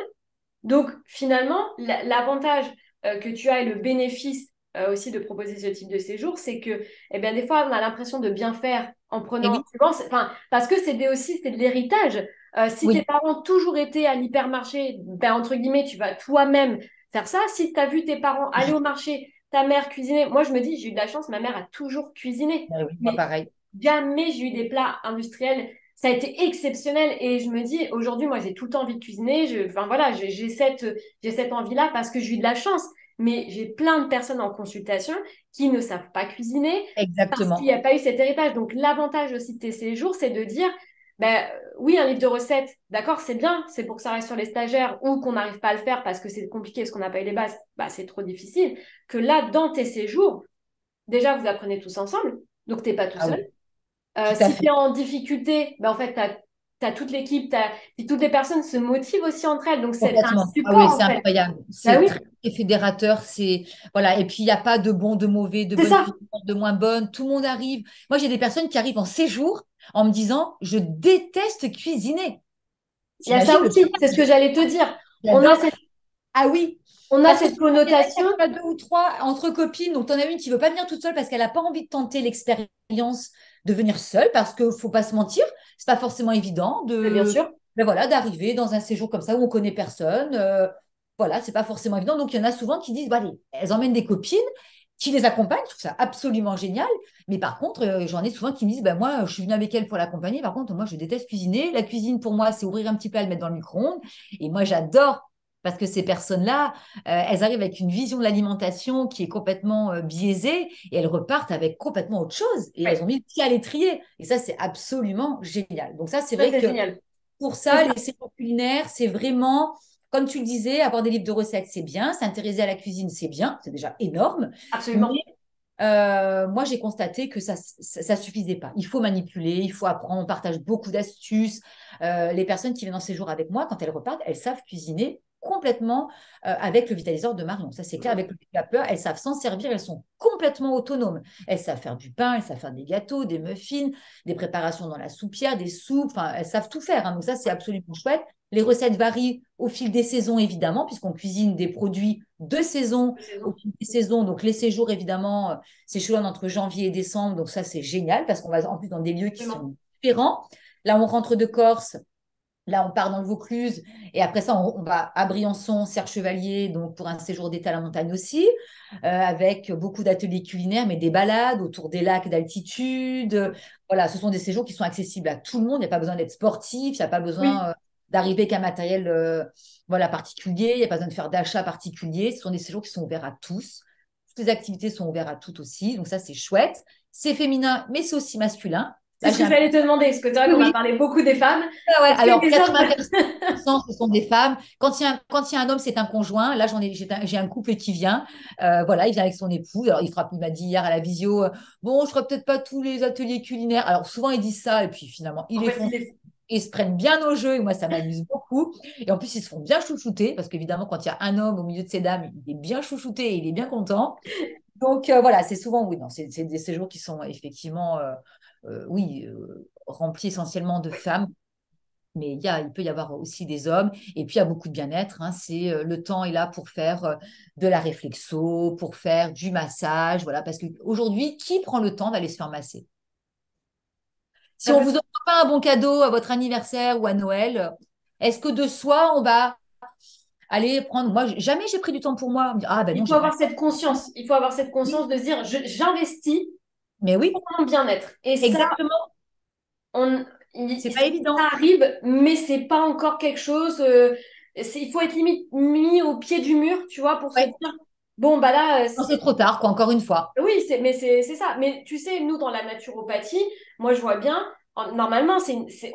A: Donc, finalement, l'avantage que tu as et le bénéfice aussi de proposer ce type de séjour, c'est que, eh bien, des fois, on a l'impression de bien faire en
B: et
A: prenant,
B: oui,
A: tu penses, enfin, parce que aussi, c'est de l'héritage. Si tes
B: oui,
A: parents ont toujours été à l'hypermarché, ben, entre guillemets, tu vas toi-même faire ça. Si tu as vu tes parents aller au marché, ta mère cuisinait. Moi, je me dis, j'ai eu de la chance, ma mère a toujours cuisiné.
B: Ah oui, moi
A: Mais
B: pareil.
A: jamais j'ai eu des plats industriels. Ça a été exceptionnel. Et je me dis, aujourd'hui, moi, j'ai tout le temps envie de cuisiner. Enfin, voilà, j'ai cette envie-là parce que j'ai eu de la chance. Mais j'ai plein de personnes en consultation qui ne savent pas cuisiner parce qu'il
B: Exactement.
A: n'y a pas eu cet héritage. Donc, l'avantage aussi de tes séjours, c'est de dire, ben, oui, un livre de recettes, d'accord, c'est bien, c'est pour que ça reste sur les stagiaires ou qu'on n'arrive pas à le faire parce que c'est compliqué, parce qu'on n'a pas eu les bases, bah, c'est trop difficile. Que là, dans tes séjours, déjà, vous apprenez tous ensemble, donc tu n'es pas tout
B: Ah
A: seul.
B: oui, tout à
A: Si tu
B: fait.
A: es en difficulté, ben, en fait, tu as toute l'équipe, puis toutes les personnes se motivent aussi entre elles, donc c'est un
B: Complètement. Ah oui,
A: support
B: c'est
A: en fait.
B: incroyable.
A: Ben
B: C'est
A: oui,
B: très fédérateur. C'est voilà. Et puis il n'y a pas de bon, de mauvais, de
A: c'est
B: bonne
A: ça.
B: cuisinière, de moins bonne. Tout le monde arrive. Moi, j'ai des personnes qui arrivent en séjour en me disant, je déteste cuisiner.
A: Il y a ça
B: T'imagines le
A: aussi, c'est ce que
B: challenge.
A: j'allais te dire. On a
B: J'adore.
A: cette,
B: Ah oui.
A: on a
B: Parce que
A: cette
B: souvent, il y en a,
A: connotation.
B: il y en a deux ou trois entre copines. Donc, tu en as une qui veut pas venir toute seule parce qu'elle n'a pas envie de tenter l'expérience de venir seule parce qu'il faut pas se mentir, c'est pas forcément évident
A: Mais bien sûr,
B: ben voilà, d'arriver dans un séjour comme ça où on connaît personne. Voilà, c'est pas forcément évident. Donc, il y en a souvent qui disent, bah, allez, elles emmènent des copines qui les accompagnent. Je trouve ça absolument génial. Mais par contre, j'en ai souvent qui me disent, ben moi, je suis venue avec elle pour l'accompagner. Par contre, moi, je déteste cuisiner. La cuisine, pour moi, c'est ouvrir un petit peu à le mettre dans le micro-ondes. Et moi, j'adore parce que ces personnes-là, elles arrivent avec une vision de l'alimentation qui est complètement biaisée et elles repartent avec complètement autre chose. Et elles
A: ouais,
B: ont mis le pied à l'étrier. Et ça, c'est absolument génial. Donc ça, c'est
A: ça
B: vrai
A: c'est
B: que
A: génial.
B: pour
A: C'est
B: ça,
A: ça,
B: les séjours culinaires, c'est vraiment, comme tu le disais, avoir des livres de recettes, c'est bien. S'intéresser à la cuisine, c'est bien. C'est déjà énorme. Mais
A: absolument.
B: moi, j'ai constaté que ça suffisait pas. Il faut manipuler, il faut apprendre. On partage beaucoup d'astuces. Les personnes qui viennent en séjour avec moi, quand elles repartent, elles savent cuisiner complètement avec le vitaliseur de Marion. Ça, c'est clair. Avec le vapeur, elles savent s'en servir. Elles sont complètement autonomes. Elles savent faire du pain, elles savent faire des gâteaux, des muffins, des préparations dans la soupière, des soupes. Enfin, elles savent tout faire, hein. Donc ça, c'est absolument chouette. Les recettes varient au fil des saisons, évidemment, puisqu'on cuisine des produits de saison au fil des saisons. Donc, les séjours, évidemment, s'échelonnent entre janvier et décembre. Donc, ça, c'est génial parce qu'on va en plus dans des lieux qui
A: Absolument.
B: sont différents. Là, on rentre de Corse. Là, on part dans le Vaucluse. Et après ça, on va à Briançon, Serre-Chevalier, donc pour un séjour d'été à la montagne aussi, avec beaucoup d'ateliers culinaires, mais des balades autour des lacs d'altitude. Voilà, ce sont des séjours qui sont accessibles à tout le monde. Il n'y a pas besoin d'être sportif, il n'y a pas besoin
A: Oui,
B: d'arriver avec un matériel voilà, particulier, il n'y a pas besoin de faire d'achat particulier. Ce sont des séjours qui sont ouverts à tous. Toutes les activités sont ouvertes à toutes aussi. Donc ça, c'est chouette. C'est féminin, mais c'est aussi masculin.
A: c'est
B: Là,
A: ce
B: j'ai
A: que
B: un...
A: j'allais te demander, parce que c'est vrai
B: Oui,
A: qu'on a
B: oui.
A: parlé beaucoup des femmes.
B: Ah ouais,
A: Est-ce que
B: alors
A: les hommes...
B: 95% ce sont des femmes. Quand il y a un homme, c'est un conjoint. Là, j'ai un couple qui vient. Voilà, il vient avec son époux. Alors, il m'a dit hier à la visio, bon, je ferai peut-être pas tous les ateliers culinaires. Alors, souvent, ils disent ça, et puis finalement, ils
A: En
B: les
A: fait,
B: font. Ils se prennent bien au jeu, et moi, ça m'amuse beaucoup. Et en plus, ils se font bien chouchouter, parce qu'évidemment, quand il y a un homme au milieu de ces dames, il est bien chouchouté et il est bien content. Donc, voilà, c'est souvent, oui, non, c'est des séjours qui sont effectivement, oui, remplis essentiellement de femmes. Mais il peut y avoir aussi des hommes. Et puis, il y a beaucoup de bien-être, hein. Le temps est là pour faire de la réflexo, pour faire du massage. Voilà, parce qu'aujourd'hui, qui prend le temps d'aller se faire masser? Si on vous offre pas un bon cadeau à votre anniversaire ou à Noël, est-ce que de soi, on va aller prendre. Moi, jamais j'ai pris du temps pour moi. Ah ben
A: il
B: non,
A: faut
B: j'ai pas
A: avoir
B: le
A: cette
B: temps.
A: conscience. Il faut avoir cette
B: Oui,
A: conscience de se dire, j'investis
B: mais
A: pour
B: oui,
A: mon bien-être. Et ça,
B: exactement.
A: on,
B: C'est pas
A: ça
B: évident.
A: arrive, mais c'est pas encore quelque chose. Il faut être limite mis au pied du mur, tu vois, pour se
B: Ouais.
A: dire, bon, bah là,
B: Quand c'est trop tard, quoi, encore une fois.
A: oui, mais c'est ça. Mais tu sais, nous, dans la naturopathie, moi, je vois bien, normalement,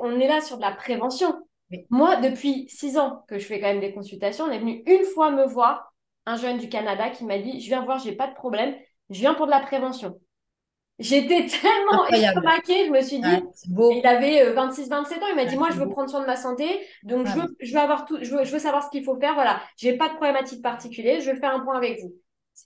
A: on est là sur de la prévention.
B: Oui.
A: Moi, depuis 6 ans que je fais quand même des consultations, on est venu une fois me voir, un jeune du Canada qui m'a dit, je viens voir, j'ai pas de problème, je viens pour de la prévention. J'étais tellement
B: Incroyable.
A: estomaquée, je me suis
B: Ouais,
A: dit,
B: c'est beau.
A: il avait 26, 27 ans, il m'a dit,
B: Ouais,
A: moi,
B: c'est
A: je veux
B: beau.
A: prendre soin de ma santé, donc
B: Ah, mais
A: je veux avoir tout, je veux savoir ce qu'il faut faire, voilà. J'ai pas de problématique particulière, je vais faire un point avec vous.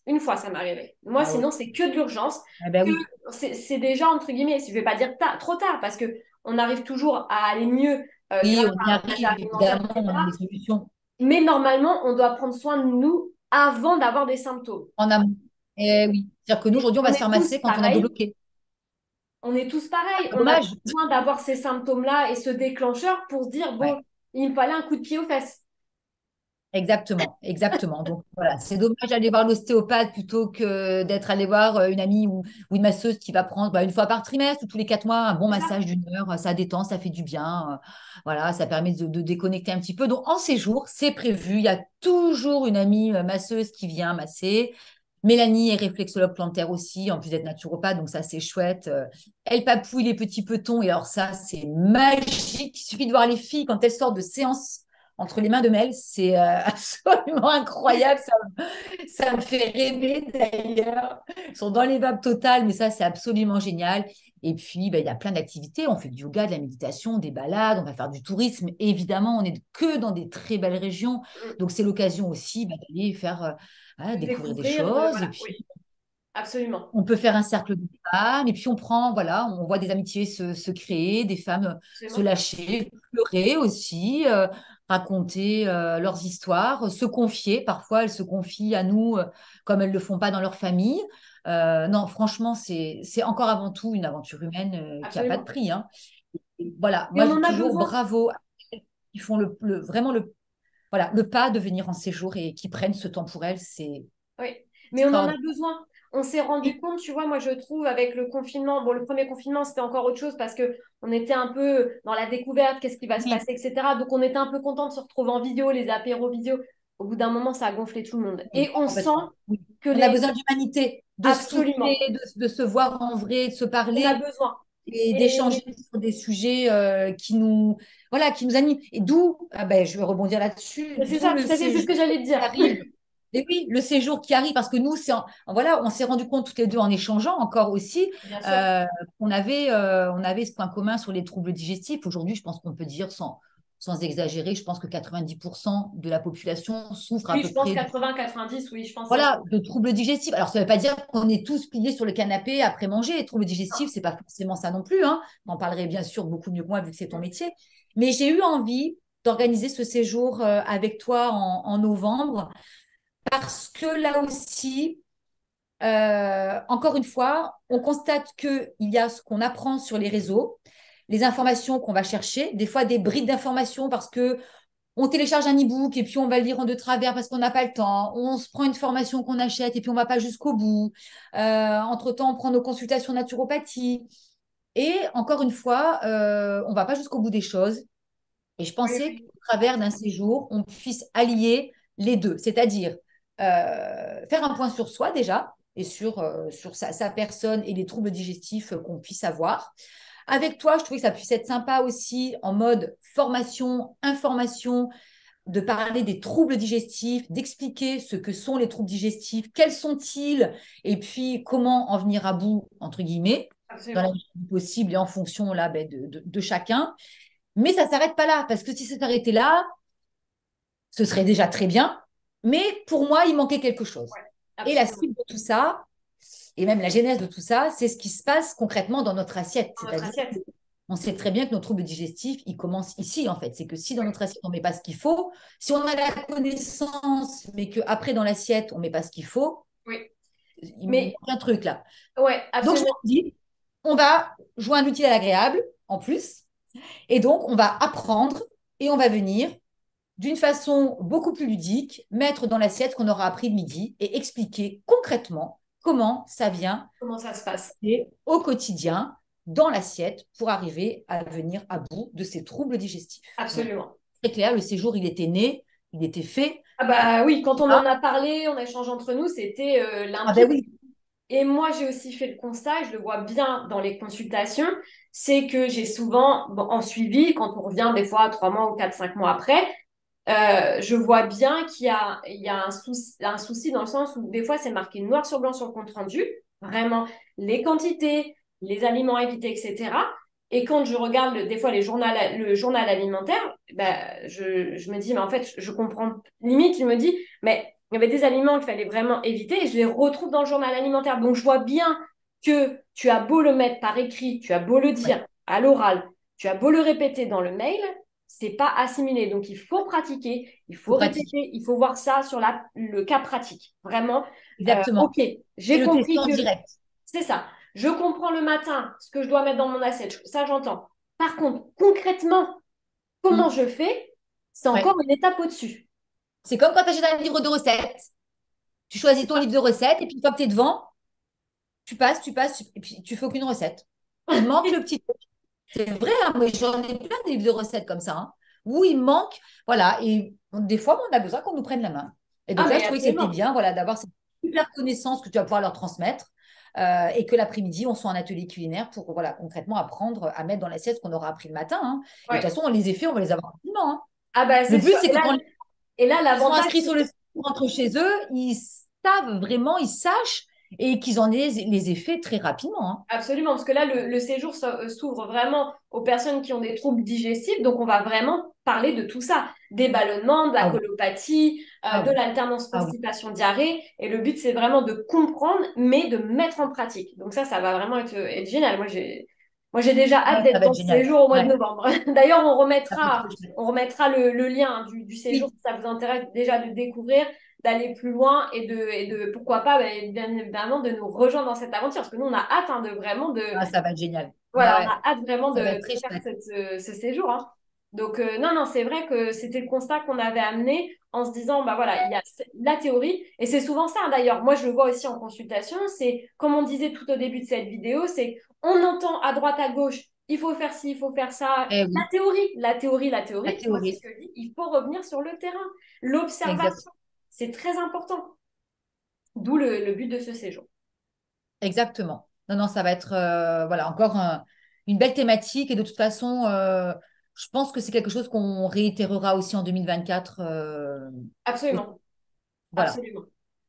A: Une fois, ça m'est arrivé. Moi,
B: ah oui.
A: sinon, c'est que de l'urgence,
B: Ah ben
A: que
B: oui.
A: c'est déjà, entre guillemets, je vais pas dire trop tard, parce que on arrive toujours à aller mieux grâce
B: Oui, on y
A: à un
B: arrive,
A: achat alimentaire,
B: évidemment, on a
A: etc.
B: des solutions
A: Mais normalement, on doit prendre soin de nous avant d'avoir des symptômes.
B: en amont. Eh oui. C'est-à-dire que nous,
A: Et
B: aujourd'hui, on va
A: on
B: se faire
A: est tous
B: masser quand on a dos
A: pareils.
B: bloqué.
A: On est tous pareils. On a
B: Dommage.
A: besoin d'avoir ces symptômes-là et ce déclencheur pour se dire,
B: Ouais.
A: bon, il me fallait un coup de pied aux fesses.
B: Exactement, exactement. Donc voilà, c'est dommage d'aller voir l'ostéopathe plutôt que d'être allé voir une amie ou une masseuse qui va prendre une fois par trimestre ou tous les 4 mois un bon
A: C'est ça?
B: massage d'une heure. Ça détend, ça fait du bien. Voilà, ça permet de déconnecter un petit peu. Donc en séjour, c'est prévu. Il y a toujours une amie masseuse qui vient masser. Mélanie est réflexologue plantaire aussi, en plus d'être naturopathe, donc ça c'est chouette. Elle papouille les petits petons et alors ça c'est magique. Il suffit de voir les filles quand elles sortent de séance entre les mains de Mel, c'est absolument incroyable. Ça me fait rêver d'ailleurs. Ils sont dans les vapes totales, mais ça, c'est absolument génial. Et puis, il y a plein d'activités. On fait du yoga, de la méditation, des balades, on va faire du tourisme. Évidemment, on n'est que dans des très belles régions.
A: Mm.
B: Donc, c'est l'occasion aussi d'aller faire
A: De
B: découvrir des
A: découvrir,
B: choses. Et
A: voilà,
B: puis,
A: oui, absolument.
B: on peut faire un cercle de femmes et puis on prend, voilà, on voit des amitiés se créer, des femmes se
A: Absolument.
B: lâcher, pleurer aussi, raconter leurs histoires, se confier. Parfois, elles se confient à nous comme elles ne le font pas dans leur famille. Non, franchement, c'est encore avant tout une aventure humaine qui n'a pas de
A: Absolument.
B: prix, hein. Et voilà,
A: Et
B: moi,
A: on
B: je dis
A: en a
B: toujours
A: besoin.
B: bravo à celles qui font vraiment voilà, le pas de venir en séjour et qui prennent ce temps pour elles. C'est
A: Oui, mais on en a
B: extraordinaire.
A: besoin. On s'est rendu compte, tu vois, moi je trouve avec le confinement, bon, le premier confinement c'était encore autre chose parce que on était un peu dans la découverte, qu'est-ce qui va se
B: Oui,
A: passer, etc. Donc on était un peu content de se retrouver en vidéo, les apéros vidéo. Au bout d'un moment, ça a gonflé tout le monde. Et
B: oui,
A: on sent
B: complètement. Oui.
A: que
B: On a
A: les...
B: besoin d'humanité, de se toucher,
A: Absolument,
B: de se voir en vrai, de se
A: on a
B: parler
A: besoin.
B: et d'échanger
A: Et
B: sur des sujets voilà, qui nous animent. Et d'où, je vais rebondir là-dessus,
A: c'est
B: d'où
A: ça,
B: le
A: tout à fait, c'est ce
B: séjour
A: que j'allais te
B: qui
A: dire.
B: arrive. Et oui, le séjour qui arrive, parce que nous, voilà, on s'est rendu compte toutes les deux en échangeant encore aussi
A: Bien sûr.
B: euh, on avait ce point commun sur les troubles digestifs. Aujourd'hui, je pense qu'on peut dire sans exagérer, je pense que 90% de la population souffre à
A: Oui,
B: peu
A: je pense
B: près
A: 80-90, oui, je pense que ça se...
B: voilà, de troubles digestifs. Alors, ça ne veut pas dire qu'on est tous pliés sur le canapé après manger. Les troubles digestifs, c'est pas forcément ça non plus, hein. On en parlerait bien sûr beaucoup mieux que moi vu que c'est ton métier. Mais j'ai eu envie d'organiser ce séjour avec toi en novembre parce que là aussi, encore une fois, on constate qu'il y a ce qu'on apprend sur les réseaux, les informations qu'on va chercher, des fois des brides d'informations parce que on télécharge un e-book et puis on va le lire en deux travers parce qu'on n'a pas le temps. On se prend une formation qu'on achète et puis on ne va pas jusqu'au bout. Entre-temps, on prend nos consultations naturopathie. Et encore une fois, on ne va pas jusqu'au bout des choses. Et je
A: Oui,
B: pensais
A: oui,
B: qu'au travers d'un séjour, on puisse allier les deux, c'est-à-dire faire un point sur soi déjà et sur sa personne et les troubles digestifs qu'on puisse avoir. Avec toi, je trouvais que ça puisse être sympa aussi en mode formation, information, de parler des troubles digestifs, d'expliquer ce que sont les troubles digestifs, quels sont-ils, et puis comment en venir à bout, entre guillemets, dans la
A: absolument.
B: mesure du possible et en fonction là, de chacun. Mais ça ne s'arrête pas là, parce que si ça s'arrêtait là, ce serait déjà très bien. Mais pour moi, il manquait quelque chose.
A: Ouais,
B: Et la
A: absolument.
B: cible de tout ça, et même la genèse de tout ça, c'est ce qui se passe concrètement dans notre assiette.
A: Dans notre
B: C'est-à-dire
A: assiette.
B: on sait très bien que nos troubles digestifs, ils commencent ici, en fait. C'est que si dans
A: Oui,
B: notre assiette, on ne met pas ce qu'il faut, si on a la connaissance, mais qu'après, dans l'assiette, on ne met pas ce qu'il faut,
A: oui.
B: il manque
A: Mais
B: un truc là.
A: ouais,
B: Donc, je me
A: absolument.
B: suis dit, on va jouer un outil à l'agréable, en plus. Et donc, on va apprendre et on va venir, d'une façon beaucoup plus ludique, mettre dans l'assiette qu'on aura appris le midi et expliquer concrètement comment ça vient
A: Comment ça se passe?
B: et au quotidien dans l'assiette pour arriver à venir à bout de ces troubles digestifs. Voilà.
A: Absolument.
B: Très clair, le séjour, il était né, il était fait.
A: Ah bah oui, quand on
B: Ah,
A: en a parlé, on a échangé entre nous, c'était
B: ah ben
A: limpide.
B: oui,
A: Et moi, j'ai aussi fait le constat, je le vois bien dans les consultations, c'est que j'ai souvent, bon, en suivi, quand on revient des fois 3 mois ou 4, 5 mois après, je vois bien qu'il y a un souci dans le sens où des fois, c'est marqué noir sur blanc sur le compte rendu, vraiment les quantités, les aliments à éviter, etc. Et quand je regarde des fois le journal alimentaire, ben, je me dis, mais en fait, je comprends. Limite, je me dis, mais il y avait des aliments qu'il fallait vraiment éviter et je les retrouve dans le journal alimentaire. Donc, je vois bien que tu as beau le mettre par écrit, tu as beau le
B: ouais,
A: dire à l'oral, tu as beau le répéter dans le mail, c'est pas assimilé. Donc, il faut pratiquer, il
B: faut
A: faut
B: pratiquer.
A: répéter, il faut voir ça sur le cas pratique. Vraiment,
B: Exactement.
A: ok,
B: Et
A: j'ai
B: le tester
A: compris
B: en
A: que
B: direct.
A: c'est ça. Je comprends le matin ce que je dois mettre dans mon assiette. Ça, j'entends. Par contre, concrètement, comment
B: Mm.
A: je fais, c'est encore
B: Ouais.
A: une étape au-dessus.
B: C'est comme quand tu achètes un livre de recettes. Tu choisis ton livre de recettes et puis une fois que tu es devant, et puis tu fais aucune recette. Il manque le petit truc. C'est vrai, hein, mais j'en ai plein des livres de recettes comme ça, hein, où il manque, voilà, et des fois, on a besoin qu'on nous prenne la main. Et
A: Ah,
B: donc là,
A: mais
B: je trouvais que c'était
A: absolument.
B: bien, voilà, d'avoir cette super connaissance que tu vas pouvoir leur transmettre et que l'après-midi, on soit en atelier culinaire pour, voilà, concrètement apprendre à mettre dans l'assiette ce qu'on aura appris le matin, hein. Et de toute
A: Ouais.
B: façon, les effets, on va les avoir rapidement, hein.
A: Ah, bah,
B: Le
A: c'est
B: but,
A: sûr.
B: c'est que quand
A: Et là,
B: ils sont
A: l'avantage,
B: inscrits sur le site, ils rentrent chez eux, ils savent vraiment, ils sachent et qu'ils en aient les effets très rapidement, hein.
A: absolument, parce que là, le séjour s'ouvre vraiment aux personnes qui ont des troubles digestifs. Donc, on va vraiment parler de tout ça, des ballonnements, de la
B: Ah oui,
A: colopathie,
B: ah
A: de
B: oui,
A: l'alternance
B: ah oui.
A: constipation-diarrhée. Et le but, c'est vraiment de comprendre, mais de mettre en pratique. Donc, ça va vraiment être génial. Moi, j'ai déjà hâte
B: Ouais, ça
A: d'être
B: va
A: dans
B: être
A: ce
B: génial.
A: séjour au mois de
B: Ouais,
A: novembre. D'ailleurs, on
B: ça va être
A: remettra,
B: trop chouette.
A: on remettra le lien du séjour
B: Oui,
A: si ça vous intéresse déjà de découvrir, d'aller plus loin et de pourquoi pas, bien évidemment, de nous rejoindre dans cette aventure. Parce que nous, on a hâte hein, de vraiment
B: ah, ça va être génial. Ouais,
A: voilà, on
B: ouais,
A: a hâte vraiment de,
B: ça va être
A: de
B: très
A: faire
B: chouette.
A: ce séjour, hein. Donc, non, non, c'est vrai que c'était le constat qu'on avait amené en se disant, bah voilà, il y a la théorie, et c'est souvent ça, hein, d'ailleurs. Moi, je le vois aussi en consultation, c'est, comme on disait tout au début de cette vidéo, c'est, on entend à droite, à gauche, il faut faire ci, il faut faire ça.
B: Eh
A: La
B: oui,
A: théorie, la théorie, la
B: la
A: théorie, moi, c'est ce
B: théorie.
A: que je dis, il faut revenir sur le terrain. L'observation,
B: Exact,
A: c'est très important. D'où le but de ce séjour.
B: exactement. Non, non, ça va être voilà, encore une belle thématique. Et de toute façon, je pense que c'est quelque chose qu'on réitérera aussi en 2024.
A: Absolument,
B: Voilà.
A: absolument.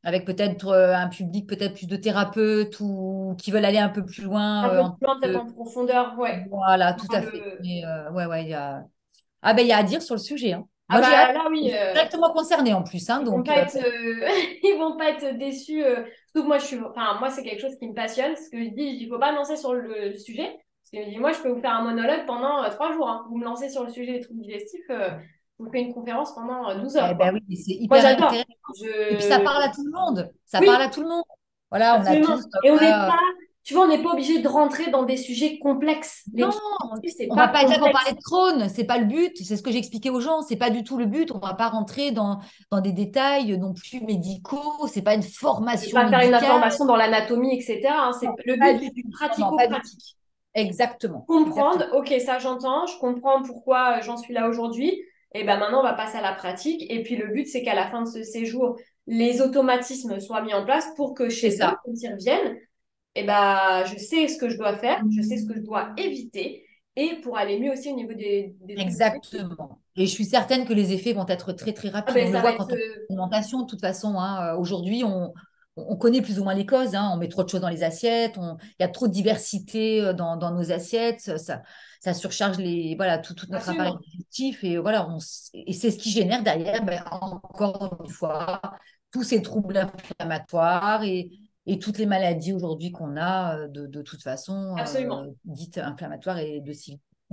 B: Avec peut-être un public, peut-être plus de thérapeutes ou qui veulent aller un peu plus
A: Un
B: loin.
A: peu plus loin, peut-être en profondeur, ouais.
B: Voilà, tout
A: Dans
B: à fait.
A: le...
B: Mais ouais, ouais, il y a... Ah ben, il y a à dire sur le sujet, hein.
A: Ah
B: Moi, j'ai hâte.
A: bah là oui,
B: Je suis directement concernée en plus, hein,
A: ils vont
B: donc
A: pas être, ils vont pas être déçus. Surtout que moi enfin moi c'est quelque chose qui me passionne. Ce que je dis, il faut pas me lancer sur le sujet. Parce que je dis, moi je peux vous faire un monologue pendant 3 jours, hein. Vous me lancez sur le sujet des troubles digestifs, je vous fais une conférence pendant 12
B: eh
A: heures
B: ben
A: quoi.
B: oui, mais c'est
A: Moi
B: hyper
A: j'adore.
B: intéressant. Et puis ça
A: Je,
B: parle à tout le monde. Ça parle à
A: oui,
B: tout le monde. Voilà, on a
A: absolument.
B: tous.
A: Et on n'est
B: Voilà,
A: pas, tu vois, on n'est pas obligé de rentrer dans des sujets complexes. Les
B: non,
A: troubles digestifs c'est
B: on va
A: pas
B: pas être là pour parler
A: complexe.
B: de Crohn. C'est pas le but. C'est ce que j'expliquais aux gens. C'est pas du tout le but. On va pas rentrer dans des détails non plus médicaux. C'est pas une
A: Je vais
B: formation
A: pas faire une
B: médicale.
A: information dans l'anatomie, etc., hein.
B: Non,
A: Le
B: pas
A: but
B: du
A: c'est du
B: tout. Non, non, pas du tout.
A: pratico-pratique.
B: Exactement.
A: Comprendre,
B: Exactement.
A: ok, ça j'entends, je comprends pourquoi j'en suis là aujourd'hui. Et ben maintenant, on va passer à la pratique. Et puis le but, c'est qu'à la fin de ce séjour, les automatismes soient mis en place pour que
B: C'est
A: chez eux,
B: ça.
A: quand ils reviennent, et ben je sais ce que je dois faire, je sais ce que je dois éviter, et pour aller mieux aussi au niveau des troubles digestifs.
B: Exactement. Et je suis certaine que les effets vont être très, très
A: Ah
B: rapides.
A: ben
B: On le
A: ça va
B: voit
A: être
B: quand on fait l'alimentation, de toute façon, hein. Aujourd'hui, on connaît plus ou moins les causes, hein. On met trop de choses dans les assiettes. Il y a trop de diversité dans nos assiettes. Ça surcharge voilà, tout notre appareil
A: absolument,
B: digestif. Et, voilà, et c'est ce qui génère derrière, ben, encore une fois, tous ces troubles inflammatoires et toutes les maladies aujourd'hui qu'on a, de toute façon,
A: absolument.
B: dites inflammatoires et de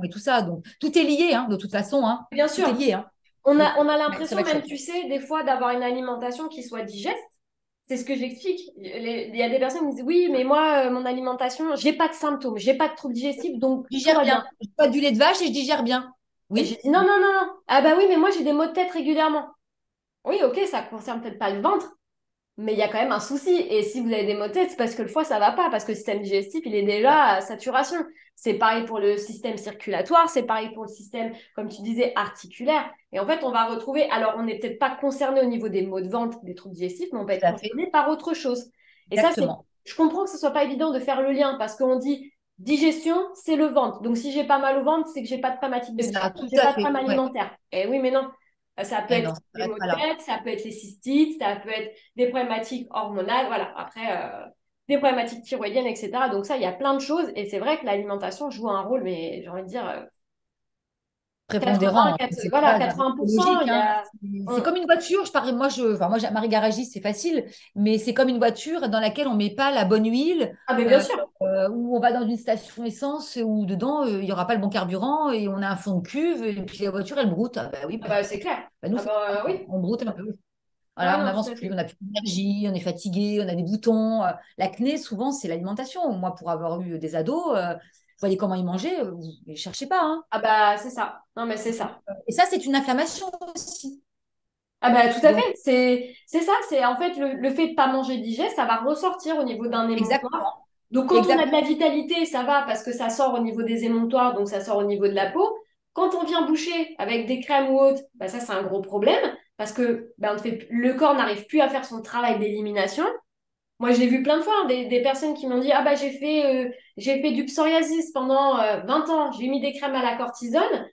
B: et tout ça. Donc, tout est lié, hein, de toute façon, hein.
A: Bien
B: Tout est
A: sûr,
B: lié, hein.
A: on
B: Donc,
A: a, on a
B: ouais, ça va
A: l'impression
B: être
A: même,
B: chouette.
A: tu sais, des fois d'avoir une alimentation qui soit digeste. C'est ce que j'explique. Il y a des personnes qui disent, oui, mais moi, mon alimentation, j'ai pas de symptômes, j'ai pas de troubles digestifs, donc
B: Je
A: tout
B: digère
A: va
B: bien.
A: bien.
B: Je bois du lait de vache et je digère bien.
A: Et j'ai
B: Oui.
A: dit, non, non, non, non. Ah bah oui, mais moi, j'ai des maux de tête régulièrement. Oui, ok, ça concerne peut-être pas le ventre, mais il y a quand même un souci. Et si vous avez des maux de tête, c'est parce que le foie, ça va pas, parce que le système digestif, il est
B: Ça.
A: déjà à saturation. C'est pareil pour le système circulatoire, c'est pareil pour le système, comme tu disais, articulaire. Et en fait, on va retrouver, alors on n'est peut-être pas concerné au niveau des maux de ventre, des troubles digestifs, mais on peut
B: Tout
A: être
B: à fait.
A: concerné par autre chose. Et ça, c'est,
B: Exactement.
A: je comprends que ce soit pas évident de faire le lien, parce qu'on dit digestion, c'est le ventre. Donc si j'ai pas mal au ventre, c'est que j'ai pas de problématique de
B: C'est ça,
A: digestion,
B: tout
A: j'ai
B: à
A: pas de
B: fait.
A: problème
B: Ouais.
A: alimentaire. Et oui, mais non. Ça peut
B: Et
A: être
B: non, ça
A: des
B: s'arrête
A: maux de
B: pas là.
A: tête, ça peut être les cystites, ça peut être des problématiques hormonales, voilà. Après, des problématiques thyroïdiennes, etc. Donc ça, il y a plein de choses. Et c'est vrai que l'alimentation joue un rôle, mais j'ai envie de dire 80,
B: Prépondérant, c'est la
A: voilà,
B: base, hein. C'est
A: 80%.
B: logique,
A: Il y
B: hein.
A: a...
B: C'est comme une voiture. Je parie, enfin, moi, Marie garagiste, c'est facile, mais c'est comme une voiture dans laquelle on met pas la bonne huile,
A: Ah, mais bien sûr.
B: où on va dans une station essence où dedans il y aura pas le bon carburant et on a un fond de cuve et puis la voiture elle broute. Ah bah oui,
A: Ah bah, c'est clair.
B: nous
A: Ah
B: c'est
A: bah
B: pareil,
A: oui.
B: on broute un peu.
A: Ah
B: Voilà, on
A: non, tout
B: n'avance
A: à
B: plus, on
A: fait.
B: n'a plus d'énergie, on est fatigué, on a des boutons. L'acné, souvent, c'est l'alimentation. Moi, pour avoir eu des ados, vous voyez comment ils mangeaient, vous ne les cherchez pas, hein.
A: Ah bah c'est ça. Non, mais c'est ça.
B: Et ça, c'est une inflammation aussi.
A: Ah bah tout à
B: Donc,
A: fait, c'est ça, c'est en fait le fait de pas manger digeste, ça va ressortir au niveau d'un émonctoire.
B: exactement,
A: Donc quand on a de la
B: exactement.
A: vitalité, ça va parce que ça sort au niveau des émonctoires, donc ça sort au niveau de la peau. Quand on vient boucher avec des crèmes ou autres, bah ça c'est un gros problème parce que bah, le corps n'arrive plus à faire son travail d'élimination. Moi j'ai vu plein de fois hein, des personnes qui m'ont dit ah bah j'ai fait du psoriasis pendant 20 ans, j'ai mis des crèmes à la cortisone.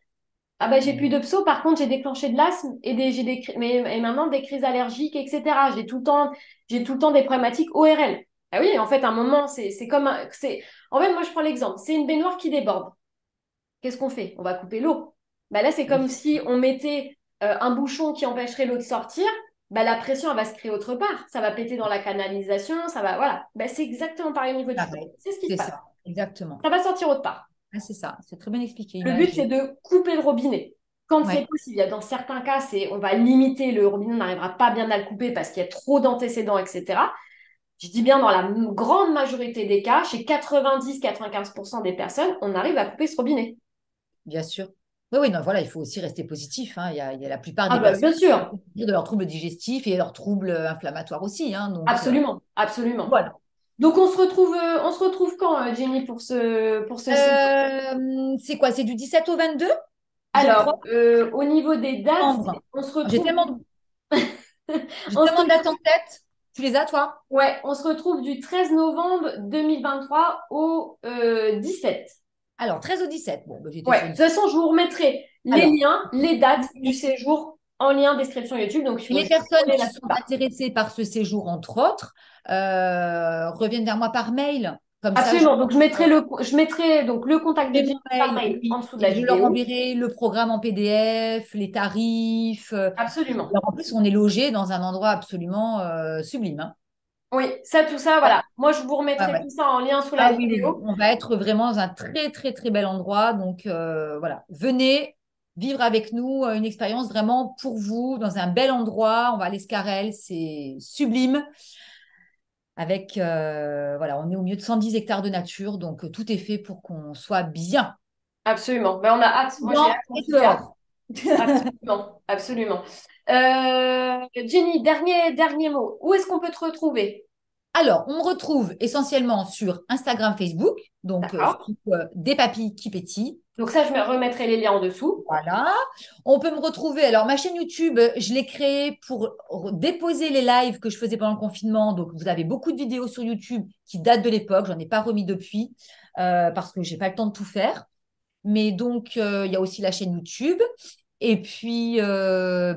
A: Ah bah j'ai plus de pso, par contre j'ai déclenché de l'asthme et et maintenant des crises allergiques, etc. J'ai tout le temps des problématiques ORL. Ah oui, en fait, à un moment, c'est comme en fait, moi je prends l'exemple, c'est une baignoire qui déborde. Qu'est-ce qu'on fait? On va couper l'eau. Bah là, c'est comme si on mettait un bouchon qui empêcherait l'eau de sortir. Bah la pression, elle va se créer autre part. Ça va péter dans la canalisation, ça va, voilà. Bah c'est exactement pareil au niveau du corps.
B: Pareil,
A: C'est ce qui se
B: c'est
A: passe.
B: ça, exactement.
A: Ça va sortir autre part.
B: Ah, c'est ça, c'est très bien expliqué,
A: Le but, c'est
B: imagé.
A: de couper le robinet. Quand c'est
B: Ouais,
A: possible, il y a dans certains cas, on va limiter, le robinet on n'arrivera pas bien à le couper parce qu'il y a trop d'antécédents, etc. Je dis bien dans la grande majorité des cas, chez 90-95% des personnes, on arrive à couper ce robinet.
B: bien sûr. Oui, oui, non, voilà, il faut aussi rester positif, hein. Il y a la plupart
A: Ah
B: des
A: bah
B: personnes
A: bien
B: qui
A: sûr,
B: souffrent de leurs troubles digestifs et leurs troubles inflammatoires aussi, hein. Donc,
A: absolument, absolument.
B: voilà.
A: Donc on se retrouve quand, Jenny, pour ce séjour?
B: C'est quoi? C'est du 17 au 22, je
A: Alors,
B: crois.
A: au niveau des dates,
B: Novembre.
A: on se
B: J'ai
A: retrouve
B: tellement
A: du...
B: de, j'ai
A: on se
B: tellement de dates en tête. Tu les as, toi?
A: Ouais, on se retrouve du 13 novembre 2023 au 17.
B: Alors, 13 au 17. Bon, ben, j'étais
A: Ouais,
B: sur
A: de toute
B: 17.
A: façon, je vous remettrai les
B: Alors,
A: liens, les dates du séjour en lien description YouTube. Donc, il
B: et
A: faut
B: les
A: juste
B: personnes
A: scroller
B: qui
A: là tout
B: sont
A: bas.
B: intéressées par ce séjour, entre autres, reviennent vers moi par mail. Comme ça,
A: Absolument. Donc, je mettrai donc le contact de
B: fais
A: Jenny
B: mon
A: par
B: mail,
A: mail en
B: oui,
A: dessous de la
B: et je leur
A: vidéo.
B: enverrai le programme en PDF, les tarifs.
A: Absolument.
B: Alors, en plus, on est logé dans un endroit absolument sublime, hein.
A: Oui, ça, tout ça,
B: Ouais,
A: voilà. Moi, je vous
B: ouais,
A: remettrai
B: ouais.
A: tout ça en lien sous la
B: Ah oui, oui, oui.
A: vidéo.
B: On va être vraiment dans un très, très, très bel endroit. Donc, voilà. Venez vivre avec nous une expérience vraiment pour vous, dans un bel endroit. On va à l'Escarel, c'est sublime. Avec, voilà, on est au milieu de 110 hectares de nature. Donc, tout est fait pour qu'on soit bien
A: Absolument. Ben, on a hâte. Moi, j'ai
B: dedans
A: hâte en
B: et
A: tout cas.
B: dehors.
A: Absolument. Absolument. Jenny, dernier mot. Où est-ce qu'on peut te retrouver?
B: Alors, on me retrouve essentiellement sur Instagram, Facebook, donc
A: D'accord.
B: sous des papilles qui pétillent.
A: Donc ça, je me remettrai les liens en dessous.
B: Voilà. On peut me retrouver. Alors, ma chaîne YouTube, je l'ai créée pour déposer les lives que je faisais pendant le confinement. Donc, vous avez beaucoup de vidéos sur YouTube qui datent de l'époque. J'en ai pas remis depuis parce que j'ai pas le temps de tout faire. Mais donc, il y a aussi la chaîne YouTube. Et puis,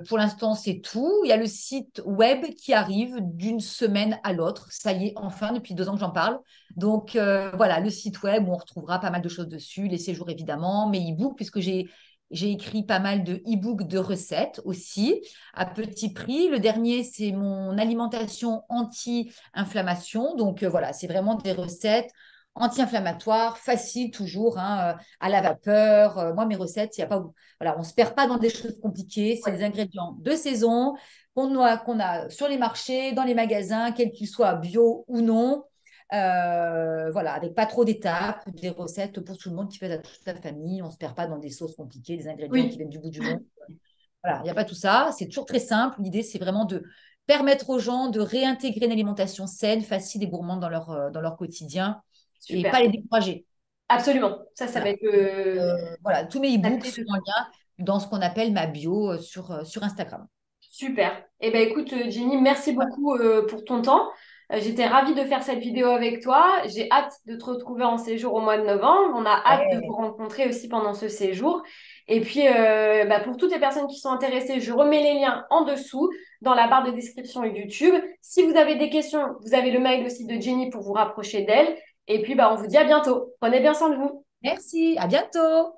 B: pour l'instant, c'est tout. Il y a le site web qui arrive d'une semaine à l'autre. Ça y est, enfin, depuis 2 ans que j'en parle. Donc, voilà, le site web où on retrouvera pas mal de choses dessus, les séjours évidemment, mes e-books, puisque j'ai écrit pas mal de e-books de recettes aussi, à petit prix. Le dernier, c'est mon alimentation anti-inflammation. Donc, voilà, c'est vraiment des recettes anti-inflammatoires, faciles toujours, hein, à la vapeur. Moi, mes recettes, il y a pas voilà, on ne se perd pas dans des choses compliquées. C'est
A: Ouais,
B: des ingrédients de saison qu'on a sur les marchés, dans les magasins, quels qu'ils soient bio ou non. Voilà, avec pas trop d'étapes, des recettes pour tout le monde qui fait à toute la famille. On ne se perd pas dans des sauces compliquées, des ingrédients qui
A: oui,
B: viennent du bout du monde. Voilà, il n'y a pas tout ça. C'est toujours très simple. L'idée, c'est vraiment de permettre aux gens de réintégrer une alimentation saine, facile et gourmande dans leur quotidien et pas
A: super.
B: les décourager.
A: Absolument. Ça va
B: Voilà.
A: être
B: Voilà, tous mes
A: la
B: e-books
A: clé
B: sont
A: de
B: en
A: tout.
B: lien dans ce qu'on appelle ma bio sur Instagram.
A: Super. Eh ben écoute, Jenny, merci
B: Voilà.
A: beaucoup pour ton temps. J'étais ravie de faire cette vidéo avec toi. J'ai hâte de te retrouver en séjour au mois de novembre. On a hâte de vous
B: Ouais.
A: rencontrer aussi pendant ce séjour. Et puis, bah, pour toutes les personnes qui sont intéressées, je remets les liens en dessous dans la barre de description YouTube. Si vous avez des questions, vous avez le mail aussi de Jenny pour vous rapprocher d'elle. Et puis, bah, on vous dit à bientôt. Prenez bien soin de vous.
B: Merci, à bientôt.